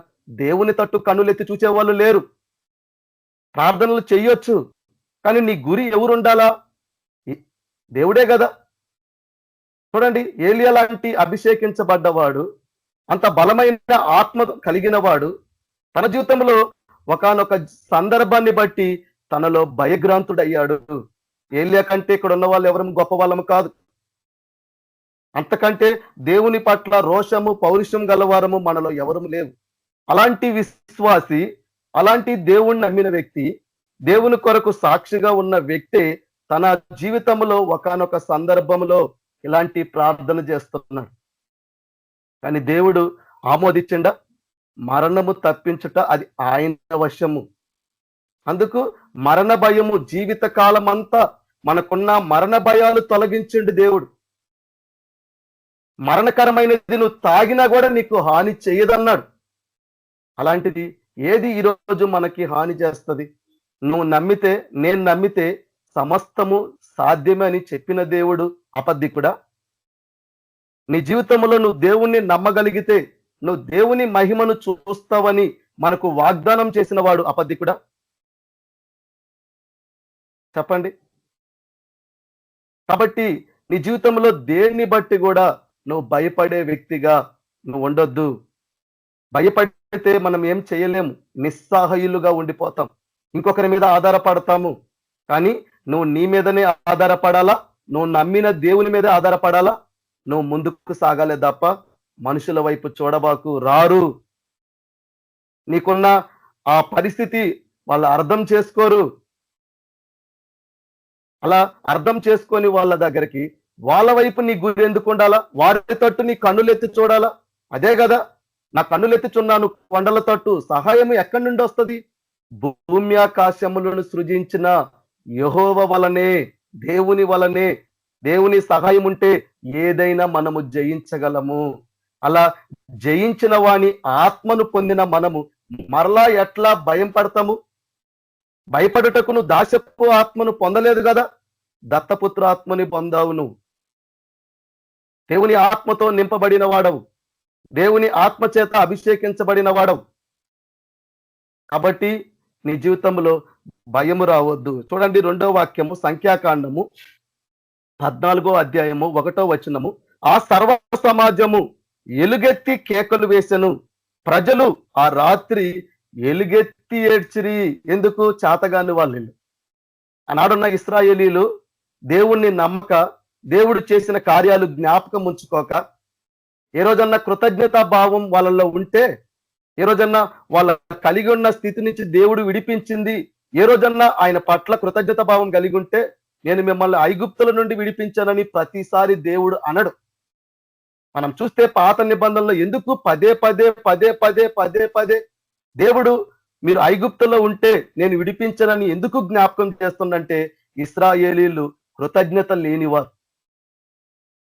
దేవుని తట్టు కన్నులెత్తి చూసేవాళ్ళు లేరు. ప్రార్థనలు చెయ్యొచ్చు, కానీ నీ గురి ఎవరు ఉండాలా? దేవుడే కదా. చూడండి, ఏలియా లాంటి అభిషేకించబడ్డవాడు, అంత బలమైన ఆత్మ కలిగిన వాడు తన జీవితంలో ఒకానొక సందర్భాన్ని బట్టి తనలో భయగ్రాంతుడయ్యాడు. ఏలియా కంటే ఇక్కడ ఉన్న వాళ్ళు ఎవరు గొప్ప వాళ్ళము కాదు. అంతకంటే దేవుని పట్ల రోషము పౌరుషం గలవారము మనలో ఎవరు లేవు. అలాంటి విశ్వాసి, అలాంటి దేవుణ్ణి నమ్మిన వ్యక్తి, దేవుని కొరకు సాక్షిగా ఉన్న వ్యక్తి తన జీవితంలో ఒకానొక సందర్భంలో ఇలాంటి ప్రార్థన చేస్తున్నాడు. కానీ దేవుడు ఆమోదించిండా? మరణము తప్పించుట అది ఆయన వశము. అందుకు మరణ భయము, జీవిత కాలం అంతా మనకున్న మరణ భయాలు తొలగించిండు దేవుడు. మరణకరమైనది నువ్వు తాగినా కూడా నీకు హాని చేయదన్నాడు. అలాంటిది ఏది ఈరోజు మనకి హాని చేస్తుంది? నువ్వు నమ్మితే, నేను నమ్మితే సమస్తము సాధ్యమే అని చెప్పిన దేవుడు అబద్ధికుడా? నీ జీవితంలో నువ్వు దేవుణ్ణి నమ్మగలిగితే నువ్వు దేవుని మహిమను చూస్తావని మనకు వాగ్దానం చేసిన వాడు అబద్ధికుడా? చెప్పండి. కాబట్టి నీ జీవితంలో దేన్ని బట్టి కూడా నువ్వు భయపడే వ్యక్తిగా నువ్వు ఉండొద్దు. భయపడితే మనం ఏం చేయలేము, నిస్సహాయులుగా ఉండిపోతాం, ఇంకొకరి మీద ఆధారపడతాము. కానీ నువ్వు నీ మీదనే ఆధారపడాలా, నువ్వు నమ్మిన దేవుని మీదే ఆధారపడాలా. నువ్వు ముందుకు సాగాలే తప్ప మనుషుల వైపు చూడబాకు. రారు, నీకున్న ఆ పరిస్థితి వాళ్ళు అర్థం చేసుకోరు. అలా అర్థం చేసుకొని వాళ్ళ దగ్గరికి, వాళ్ళ వైపు నీ గురి ఎందుకు ఉండాలా? వారి తట్టు నీ కన్నులెత్తి చూడాలా? అదే కదా, నా కన్నులెత్తుచున్నాను కొండల తట్టు, సహాయం ఎక్కడి నుండి వస్తుంది? భూమి ఆకాశములను సృజించిన యెహోవా వలనే, దేవుని వలనే. దేవుని సహాయం ఉంటే ఏదైనా మనము జయించగలము. అలా జయించిన వాని ఆత్మను పొందిన మనము మరలా ఎట్లా భయం పడతాము? భయపడుటకు నువ్వు దాసపు ఆత్మను పొందలేదు కదా, దత్తపుత్ర ఆత్మని పొందావు. నువ్వు దేవుని ఆత్మతో నింపబడిన వాడవు, దేవుని ఆత్మ చేత అభిషేకించబడిన వాడవు. కాబట్టి నీ జీవితంలో భయము రావద్దు. చూడండి, 2వ వాక్యము, సంఖ్యాకాండము 14వ అధ్యాయము 1వ వచనము. ఆ సర్వ సమాజము ఎలుగెత్తి కేకలు వేసెను, ప్రజలు ఆ రాత్రి ఎలుగెత్తి ఏడ్చిరి. ఎందుకు? చాతగాని వాళ్ళు. ఆనాడున్న ఇశ్రాయేలీలు దేవుణ్ణి నమ్మక, దేవుడు చేసిన కార్యాలు జ్ఞాపకం ఉంచుకోక, ఏ రోజన్నా కృతజ్ఞతా భావం వాళ్ళలో ఉంటే, ఏ రోజన్నా వాళ్ళ కలిగి ఉన్న స్థితి నుంచి దేవుడు విడిపించింది, ఏ రోజన్నా ఆయన పట్ల కృతజ్ఞత భావం కలిగి ఉంటే, నేను మిమ్మల్ని ఐగుప్తుల నుండి విడిపించానని ప్రతిసారి దేవుడు అనడు. మనం చూస్తే పాత నిబంధనలో ఎందుకు పదే పదే పదే పదే పదే పదే దేవుడు మీరు ఐగుప్తులో ఉంటే నేను విడిపించనని ఎందుకు జ్ఞాపకం చేస్తుందంటే, ఇశ్రాయేలీలు కృతజ్ఞత లేనివారు.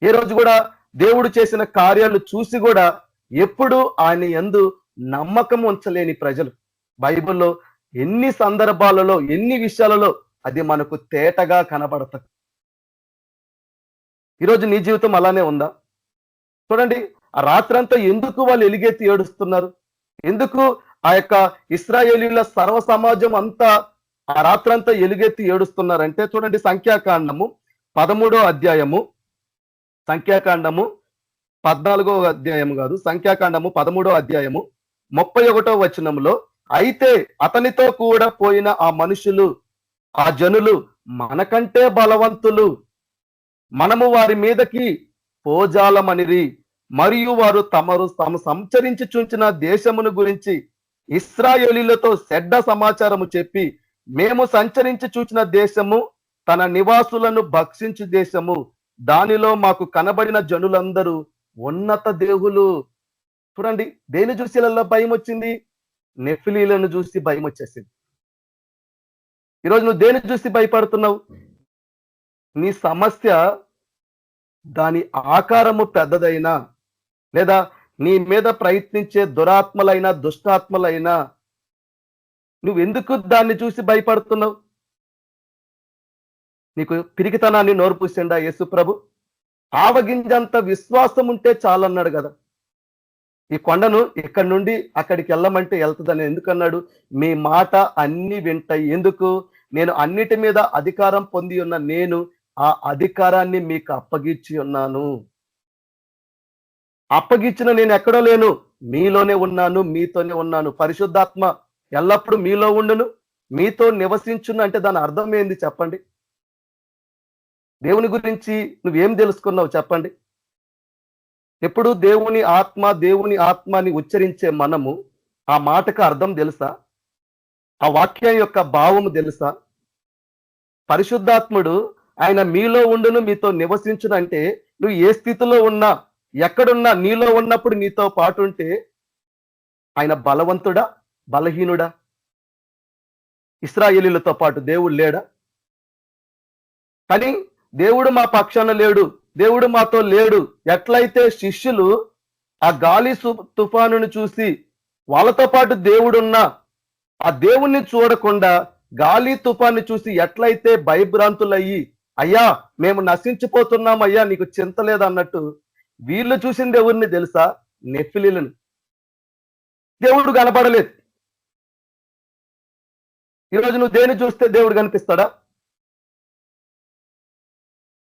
ఏ రోజు కూడా దేవుడు చేసిన కార్యాలు చూసి కూడా ఎప్పుడు ఆయన యందు నమ్మకం ఉంచలేని ప్రజలు. బైబిల్లో ఎన్ని సందర్భాలలో, ఎన్ని విషయాలలో అది మనకు తేటగా కనబడతాయి. ఈరోజు నీ జీవితం అలానే ఉందా? చూడండి, ఆ రాత్రంతా ఎందుకు వాళ్ళు ఎలుగెత్తి ఏడుస్తున్నారు? ఎందుకు ఆ యొక్క ఇశ్రాయేలీల సర్వ సమాజం అంతా ఆ రాత్రంతా ఎలుగెత్తి ఏడుస్తున్నారంటే, చూడండి, సంఖ్యాకాండము 13వ అధ్యాయము, సంఖ్యాకాండము 14వ అధ్యాయము కాదు, సంఖ్యాకాండము 13వ అధ్యాయము 31వ వచనంలో, అయితే అతనితో కూడా పోయిన ఆ మనుషులు, ఆ జనులు మనకంటే బలవంతులు, మనము వారి మీదకి పోజాలమనిరి, మరియు వారు తమ సంచరించి చుంచిన దేశమును గురించి ఇశ్రాయేలీలతో చెడ్డ సమాచారము చెప్పి, మేము సంచరించి చూచిన దేశము తన నివాసులను భక్షించు దేశము, దానిలో మాకు కనబడిన జనులందరూ ఉన్నత దేవులు. చూడండి, దేని చూసి భయం వచ్చింది? నెఫిలీలను చూసి భయం వచ్చేసింది. ఈరోజు నువ్వు దేని చూసి భయపడుతున్నావు? నీ సమస్య దాని ఆకారము పెద్దదైనా, లేదా నీ మీద ప్రయత్నించే దురాత్మలైనా దుష్టాత్మలైనా, నువ్వెందుకు దాన్ని చూసి భయపడుతున్నావు? నీకు పిరికితనాన్ని నోరు పూసిండా యేసు ప్రభు? ఆవగింజంత విశ్వాసం ఉంటే చాలన్నాడు కదా. ఈ కొండను ఇక్కడి నుండి అక్కడికి వెళ్ళమంటే వెళ్తుందని ఎందుకన్నాడు? మీ మాట అన్ని వింటాయి. ఎందుకు? నేను అన్నిటి మీద అధికారం పొంది ఉన్న నేను ఆ అధికారాన్ని మీకు అప్పగించి ఉన్నాను. అప్పగించిన నేను ఎక్కడో లేను, మీలోనే ఉన్నాను, మీతోనే ఉన్నాను. పరిశుద్ధాత్మ ఎల్లప్పుడూ మీలో ఉండును, మీతో నివసించును అంటే దాని అర్థం ఏంది చెప్పండి? దేవుని గురించి నువ్వేం తెలుసుకున్నావు చెప్పండి? ఎప్పుడు దేవుని ఆత్మ అని ఉచ్చరించే మనము ఆ మాటకు అర్థం తెలుసా? ఆ వాక్యం యొక్క భావము తెలుసా? పరిశుద్ధాత్ముడు ఆయన మీలో ఉండును, మీతో నివసించును అంటే నువ్వు ఏ స్థితిలో ఉన్నా, ఎక్కడున్నా, నీలో ఉన్నప్పుడు నీతో పాటు ఉంటే ఆయన బలవంతుడా, బలహీనుడా? ఇశ్రాయేలీలతో పాటు దేవుడు లేడా? కానీ దేవుడు మా పక్షాన లేడు, దేవుడు మాతో లేడు. ఎట్లయితే శిష్యులు ఆ గాలి తుఫానును చూసి వాళ్ళతో పాటు దేవుడున్నా ఆ దేవుణ్ణి చూడకుండా గాలి తుఫాన్ని చూసి ఎట్లయితే భయభ్రాంతులయ్యి, అయ్యా మేము నశించిపోతున్నాం అయ్యా నీకు చింత లేదన్నట్టు వీళ్ళు చూసింది ఎవరిని తెలుసా? నెఫిలీలను. దేవుడు కనపడలేదు. ఈరోజు నువ్వు దేన్ని చూస్తే దేవుడు కనిపిస్తాడా?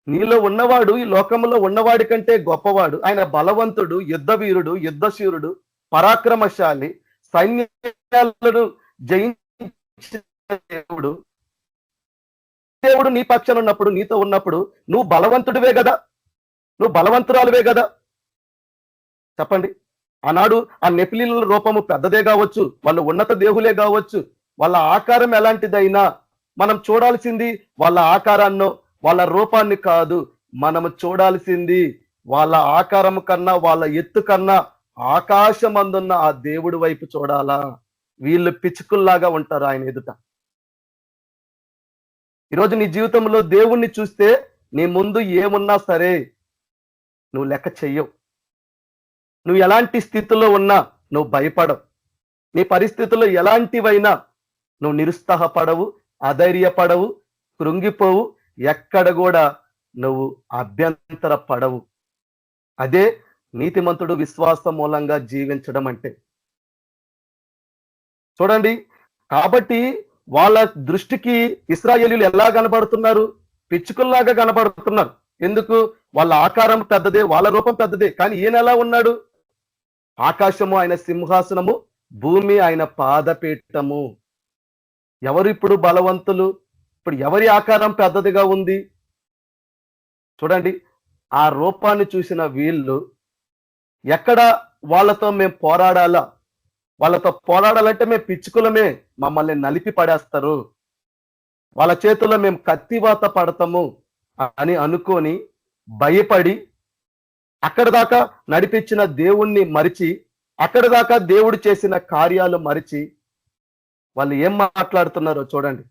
నీలో ఉన్నవాడు ఈ లోకంలో ఉన్నవాడి కంటే గొప్పవాడు. ఆయన బలవంతుడు, యుద్ధ వీరుడు, యుద్ధశూరుడు, పరాక్రమశాలి, సైన్యాలను జయించే దేవుడు. దేవుడు నీ పక్షాన ఉన్నప్పుడు, నీతో ఉన్నప్పుడు నువ్వు బలవంతుడివే కదా, నువ్వు బలవంతురాలువే కదా. చెప్పండి. ఆనాడు ఆ నెఫిలీల రూపము పెద్దదే కావచ్చు, వాళ్ళు ఉన్నత దేవులే కావచ్చు, వాళ్ళ ఆకారం ఎలాంటిదైనా మనం చూడాల్సింది వాళ్ళ ఆకారాన్నో వాళ్ళ రూపాన్ని కాదు, మనము చూడాల్సింది వాళ్ళ ఆకారం కన్నా, వాళ్ళ ఎత్తు కన్నా ఆకాశమందున్న ఆ దేవుడి వైపు చూడాలా. వీళ్ళు పిచ్చుకుల్లాగా ఉంటారు ఆయన ఎదుట. ఈరోజు నీ జీవితంలో దేవుణ్ణి చూస్తే నీ ముందు ఏమున్నా సరే నువ్వు లెక్క చెయ్యవు. నువ్వు ఎలాంటి స్థితిలో ఉన్నా నువ్వు భయపడవు. నీ పరిస్థితుల్లో ఎలాంటివైనా నువ్వు నిరుత్సాహపడవు, అధైర్యపడవు, కృంగిపోవు, ఎక్కడ కూడా నువ్వు అభ్యంతర పడవు. అదే నీతిమంతుడు విశ్వాసం మూలంగా జీవించడం అంటే. చూడండి, కాబట్టి వాళ్ళ దృష్టికి ఇశ్రాయేలీయులు ఎలా కనబడుతున్నారు? పిచ్చుకల్లాగా కనబడుతున్నారు. ఎందుకు? వాళ్ళ ఆకారం పెద్దదే, వాళ్ళ రూపం పెద్దదే. కానీ ఈయన ఎలా ఉన్నాడు? ఆకాశము ఆయన సింహాసనము, భూమి ఆయన పాదపీఠము. ఎవరు ఇప్పుడు బలవంతులు? ఇప్పుడు ఎవరి ఆకారం పెద్దదిగా ఉంది? చూడండి, ఆ రూపాన్ని చూసిన వీళ్ళు ఎక్కడ వాళ్ళతో మేము పోరాడాలా, వాళ్ళతో పోరాడాలంటే మేము పిచ్చుకులమే, మమ్మల్ని నలిపి పడేస్తారు, వాళ్ళ చేతుల్లో మేము కత్తివాత పడతాము అని అనుకొని భయపడి అక్కడ దాకా నడిపించిన దేవుణ్ణి మరిచి, అక్కడ దాకా దేవుడు చేసిన కార్యాలు మరిచి వాళ్ళు ఏం మాట్లాడుతున్నారో చూడండి.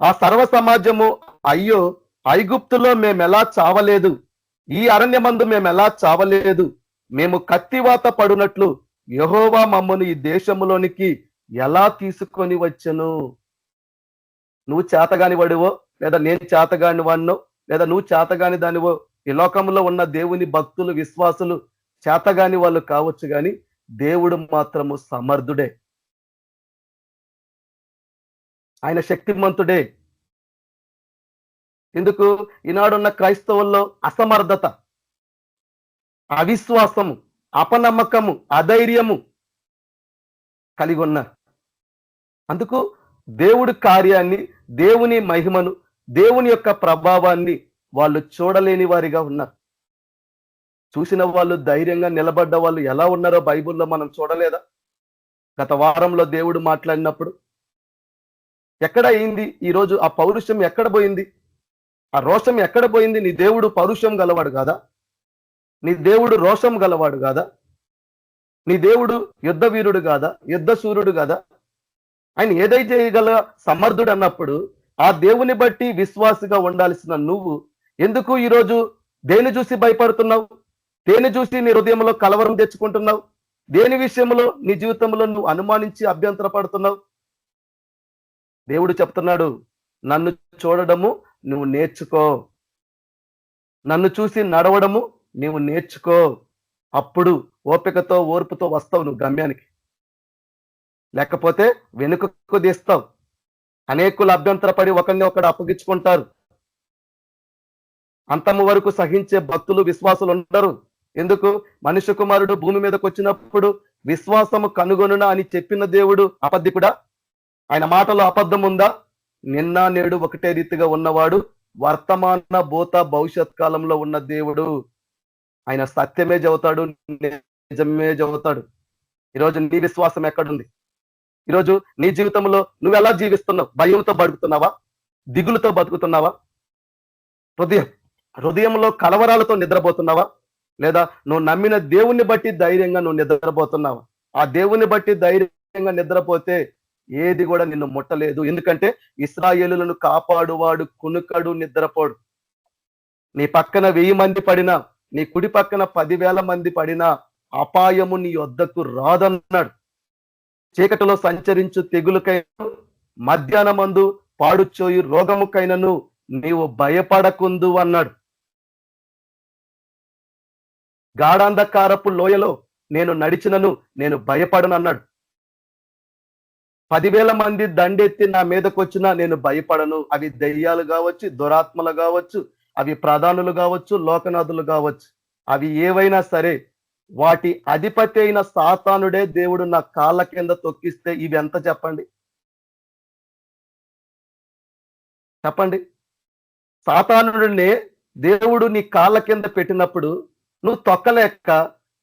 ఆ సర్వ సమాజము, అయ్యో ఐగుప్తులో మేమెలా చావలేదు, ఈ అరణ్యమందు మేమెలా చావలేదు, మేము కత్తివాత పడునట్లు యెహోవా మమ్మను ఈ దేశములోనికి ఎలా తీసుకొని వచ్చను. నువ్వు చేతగాని వాడివో, లేదా నేను చేతగాని వాడినో, లేదా నువ్వు చేతగాని దానివో, ఈ లోకంలో ఉన్న దేవుని భక్తులు, విశ్వాసులు చేతగాని వాళ్ళు కావచ్చు, కానీ దేవుడు మాత్రము సమర్థుడే, ఆయన శక్తిమంతుడే. ఎందుకు? ఈనాడున్న క్రైస్తవుల్లో అసమర్థత, అవిశ్వాసము, అపనమ్మకము, అధైర్యము కలిగి ఉన్నారు. అందుకు దేవుడి కార్యాన్ని, దేవుని మహిమను, దేవుని యొక్క ప్రభావాన్ని వాళ్ళు చూడలేని వారిగా ఉన్నారు. చూసిన వాళ్ళు, ధైర్యంగా నిలబడ్డ వాళ్ళు ఎలా ఉన్నారో బైబిల్లో మనం చూడలేదా? గత వారంలో దేవుడు మాట్లాడినప్పుడు ఎక్కడ అయింది? ఈరోజు ఆ పౌరుషం ఎక్కడ పోయింది? ఆ రోషం ఎక్కడ పోయింది? నీ దేవుడు పౌరుషం గలవాడు కాదా? నీ దేవుడు రోషం గలవాడు కాదా? నీ దేవుడు యుద్ధ వీరుడు కాదా? యుద్ధ సూర్యుడు కాదా? ఆయన ఏదైతే చేయగల సమర్థుడు అన్నప్పుడు ఆ దేవుని బట్టి విశ్వాసిగా ఉండాల్సిన నువ్వు ఎందుకు ఈరోజు దేని చూసి భయపడుతున్నావు? దేని చూసి నీ హృదయంలో కలవరం తెచ్చుకుంటున్నావు? దేని విషయంలో నీ జీవితంలో నువ్వు అనుమానించి అభ్యంతర పడుతున్నావు? దేవుడు చెప్తున్నాడు, నన్ను చూడడము నువ్వు నేర్చుకో, నన్ను చూసి నడవడము నువ్వు నేర్చుకో. అప్పుడు ఓపికతో ఓర్పుతో వస్తావు నువ్వు గమ్యానికి. లేకపోతే వెనుకకు తీస్తావు. అనేకులు అభ్యంతరపడి ఒకరిని ఒకడు అప్పగించుకుంటారు. అంతము వరకు సహించే భక్తులు విశ్వాసులు ఉండరు. ఎందుకు? మనుష్య కుమారుడు భూమి మీదకి వచ్చినప్పుడు విశ్వాసము కనుగొనున అని చెప్పిన దేవుడు అబద్ధికుడా? ఆయన మాటలో అబద్ధం ఉందా? నిన్న నేడు ఒకటే రీతిగా ఉన్నవాడు, వర్తమాన భూత భవిష్యత్ కాలంలో ఉన్న దేవుడు. ఆయన సత్యమే చెబుతాడు, నిజమే చెబుతాడు. ఈరోజు నీ విశ్వాసం ఎక్కడుంది? ఈరోజు నీ జీవితంలో నువ్వెలా జీవిస్తున్నావు? భయంతో బతుకుతున్నావా? దిగులుతో బతుకుతున్నావా? హృదయంలో కలవరాలతో నిద్రపోతున్నావా? లేదా నువ్వు నమ్మిన దేవుణ్ణి బట్టి ధైర్యంగా నువ్వు నిద్రపోతున్నావా? ఆ దేవుణ్ణి బట్టి ధైర్యంగా నిద్రపోతే ఏది కూడా నిన్ను ముట్టలేదు. ఎందుకంటే ఇశ్రాయేలులను కాపాడువాడు కునుకడు, నిద్రపోడు. నీ పక్కన 1000 మంది పడినా, నీ కుడి పక్కన 10,000 మంది పడినా అపాయము నీ వద్దకు రాదన్నాడు. చీకటిలో సంచరించు తెగులుకైనా, మధ్యాహ్నమందు పాడుచోయి రోగముకైనను నీవు భయపడకుందు అన్నాడు. గాఢాంధకారపు లోయలో నేను నడిచినను నేను భయపడను అన్నాడు. 10,000 మంది దండెత్తి నా మీదకి వచ్చినా నేను భయపడను. అవి దెయ్యాలు కావచ్చు, దురాత్మలు కావచ్చు, అవి ప్రధానులు కావచ్చు, లోకనాథులు కావచ్చు. అవి ఏవైనా సరే వాటి అధిపతి అయిన సాతానుడే దేవుడు నా కాళ్ళ కింద తొక్కిస్తే ఇవి ఎంత చెప్పండి? చెప్పండి. సాతానుడినే దేవుడు నీ కాళ్ళ కింద పెట్టినప్పుడు నువ్వు తొక్కలేక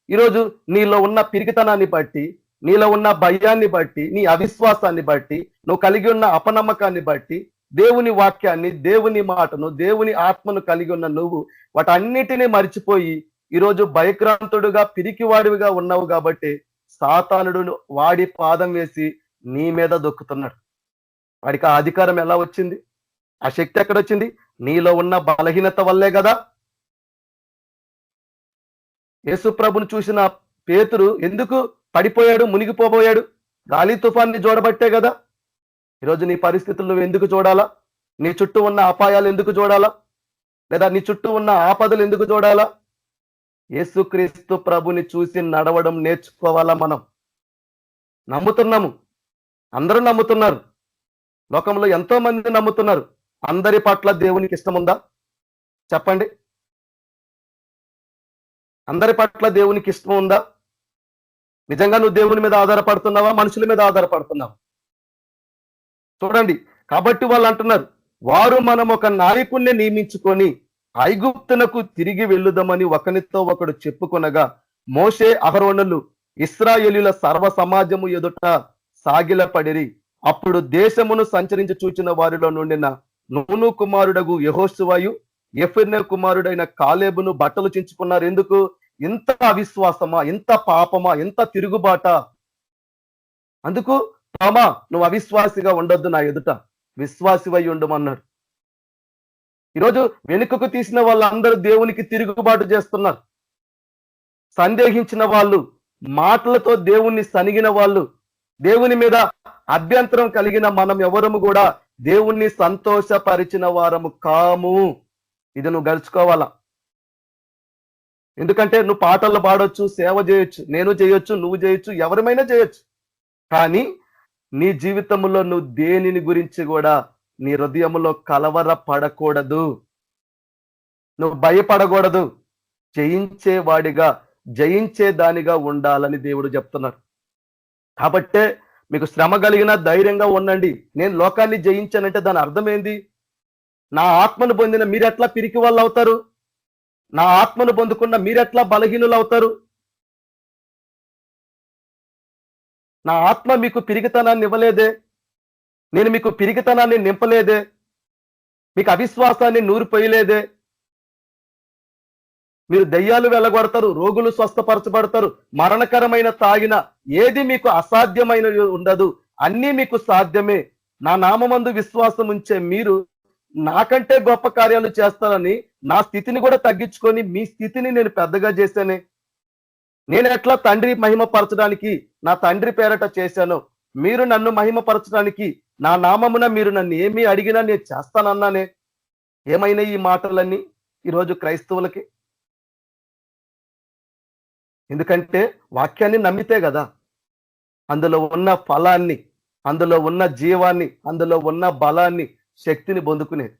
ఈరోజు నీలో ఉన్న పిరికితనాన్ని బట్టి, నీలో ఉన్న భయాన్ని బట్టి, నీ అవిశ్వాసాన్ని బట్టి, నువ్వు కలిగి ఉన్న అపనమ్మకాన్ని బట్టి దేవుని వాక్యాన్ని, దేవుని మాటను, దేవుని ఆత్మను కలిగి ఉన్న నువ్వు వాటన్నిటినీ మరిచిపోయి ఈరోజు భయక్రాంతుడుగా పిరికివాడివిగా ఉన్నావు. కాబట్టి సాతానుడు వాడి పాదం వేసి నీ మీద దొక్కుతున్నాడు. వాడికి ఆ అధికారం ఎలా వచ్చింది? ఆ శక్తి ఎక్కడొచ్చింది? నీలో ఉన్న బలహీనత వల్లే కదా. యేసు ప్రభుని చూసిన పేతురు ఎందుకు పడిపోయాడు, మునిగిపోబోయాడు? గాలి తుఫాన్ని చూడబట్టే కదా. ఈరోజు నీ పరిస్థితులు నువ్వు ఎందుకు చూడాలా? నీ చుట్టూ ఉన్న అపాయాలు ఎందుకు చూడాలా? లేదా నీ చుట్టూ ఉన్న ఆపదలు ఎందుకు చూడాలా? యేసుక్రీస్తు ప్రభుని చూసి నడవడం నేర్చుకోవాలా మనం. నమ్ముతున్నాము, అందరూ నమ్ముతున్నారు, లోకంలో ఎంతో మంది నమ్ముతున్నారు. అందరి పట్ల దేవునికి ఇష్టం ఉందా? చెప్పండి. అందరి పట్ల దేవునికి ఇష్టం ఉందా? నిజంగా నువ్వు దేవుని మీద ఆధారపడుతున్నావా, మనుషుల మీద ఆధారపడుతున్నావా? చూడండి. కాబట్టి వాళ్ళు అంటున్నారు, వారు మనం ఒక నాయకుణ్ణి నియమించుకొని ఐగుప్తునకు తిరిగి వెళ్ళుదామని ఒకనితో ఒకడు చెప్పుకొనగా మోషే అహరోనులు ఇశ్రాయేలీయుల సర్వ సమాజము ఎదుట సాగిలపడిరి. అప్పుడు దేశమును సంచరించి చూచిన వారిలో నుండిన నూను కుమారుడగు యెహోషువయు, యెఫున్నె కుమారుడైన కాలేబును బట్టలు చించుకున్నారు. ఎందుకు? ఇంత అవిశ్వాసమా, ఇంత పాపమా, ఇంత తిరుగుబాట? అందుకు తోమా, నువ్వు అవిశ్వాసిగా ఉండొద్దు, నా ఎదుట విశ్వాసివై ఉండమన్నాడు. ఈరోజు వెనుకకు తీసిన వాళ్ళందరూ దేవునికి తిరుగుబాటు చేస్తున్నారు. సందేహించిన వాళ్ళు, మాటలతో దేవుణ్ణి సనిగిన వాళ్ళు, దేవుని మీద అభ్యంతరం కలిగిన మనం ఎవరము కూడా దేవుణ్ణి సంతోషపరిచిన వారము కాము. ఇది నువ్వు గెలుచుకోవాలా. ఎందుకంటే నువ్వు పాటలు పాడొచ్చు, సేవ చేయొచ్చు, నేను చేయొచ్చు, నువ్వు చేయొచ్చు, ఎవరిమైనా చేయొచ్చు. కానీ నీ జీవితంలో నువ్వు దేనిని గురించి కూడా నీ హృదయంలో కలవర పడకూడదు, నువ్వు భయపడకూడదు. జయించేవాడిగా, జయించే దానిగా ఉండాలని దేవుడు చెప్తున్నారు. కాబట్టే మీకు శ్రమ కలిగిన ధైర్యంగా ఉండండి. నేను లోకాన్ని జయించానంటే దాని అర్థం ఏంది? నా ఆత్మను పొందిన మీరెట్లా పిరికి వాళ్ళు అవుతారు? నా ఆత్మను పొందుకున్న మీరెట్లా బలహీనులు అవుతారు? నా ఆత్మ మీకు పిరికితనాన్ని ఇవ్వలేదే, నేను మీకు పిరికితనాన్ని నింపలేదే, మీకు అవిశ్వాసాన్ని నూరిపోయలేదే. మీరు దయ్యాలు వెళ్ళగొడతారు, రోగులు స్వస్థపరచబడతారు, మరణకరమైన తాగిన ఏది మీకు అసాధ్యమైన ఉండదు, అన్నీ మీకు సాధ్యమే. నా నామమందు విశ్వాసం ఉంచే మీరు నాకంటే గొప్ప కార్యాలు చేస్తారని నా స్థితిని కూడా తగ్గించుకొని మీ స్థితిని నేను పెద్దగా చేశానే. నేను ఎట్లా తండ్రి మహిమపరచడానికి నా తండ్రి పేరట చేశాను, మీరు నన్ను మహిమపరచడానికి నా నామమున మీరు నన్ను ఏమీ అడిగినా నేను చేస్తానన్నానే. ఏమైనా ఈ మాటలన్నీ ఈరోజు క్రైస్తవులకి? ఎందుకంటే వాక్యాన్ని నమ్మితే కదా అందులో ఉన్న ఫలాన్ని, అందులో ఉన్న జీవాన్ని, అందులో ఉన్న బలాన్ని, శక్తిని పొందుకునేది.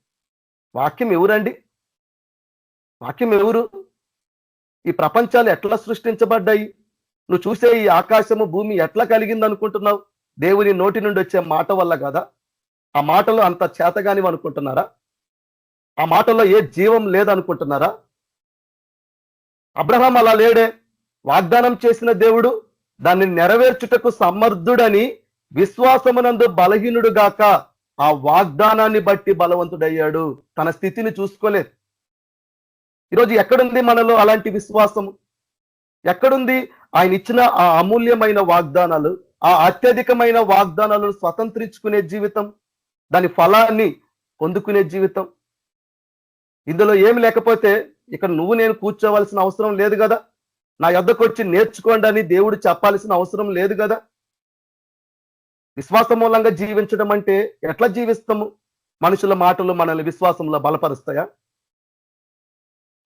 వాక్యం ఎవరండి? వాక్యం ఎవరు? ఈ ప్రపంచాలు ఎట్లా సృష్టించబడ్డాయి? నువ్వు చూసే ఈ ఆకాశము భూమి ఎట్లా కలిగింది అనుకుంటున్నావు? దేవుని నోటి నుండి వచ్చే మాట వల్ల కదా. ఆ మాటలో అంత చేతగానివి అనుకుంటున్నారా? ఆ మాటలో ఏ జీవం లేదనుకుంటున్నారా? అబ్రహాం అలా లేడే. వాగ్దానం చేసిన దేవుడు దాన్ని నెరవేర్చుటకు సమర్థుడని విశ్వాసమునందు బలహీనుడు గాక ఆ వాగ్దానాన్ని బట్టి బలవంతుడయ్యాడు. తన స్థితిని చూసుకోలేదు. ఈరోజు ఎక్కడుంది మనలో అలాంటి విశ్వాసము? ఎక్కడుంది ఆయన ఇచ్చిన ఆ అమూల్యమైన వాగ్దానాలు, ఆ అత్యధికమైన వాగ్దానాలను స్వతంత్రించుకునే జీవితం, దాని ఫలాన్ని పొందుకునే జీవితం? ఇందులో ఏమి లేకపోతే ఇక్కడ నువ్వు నేను కూర్చోవలసిన అవసరం లేదు కదా. నా యొద్దకు వచ్చి నేర్చుకోండి అని దేవుడు చెప్పాల్సిన అవసరం లేదు కదా. విశ్వాస మూలంగా జీవించడం అంటే ఎట్లా జీవిస్తాము? మనుషుల మాటలు మనల్ని విశ్వాసంలో బలపరుస్తాయా?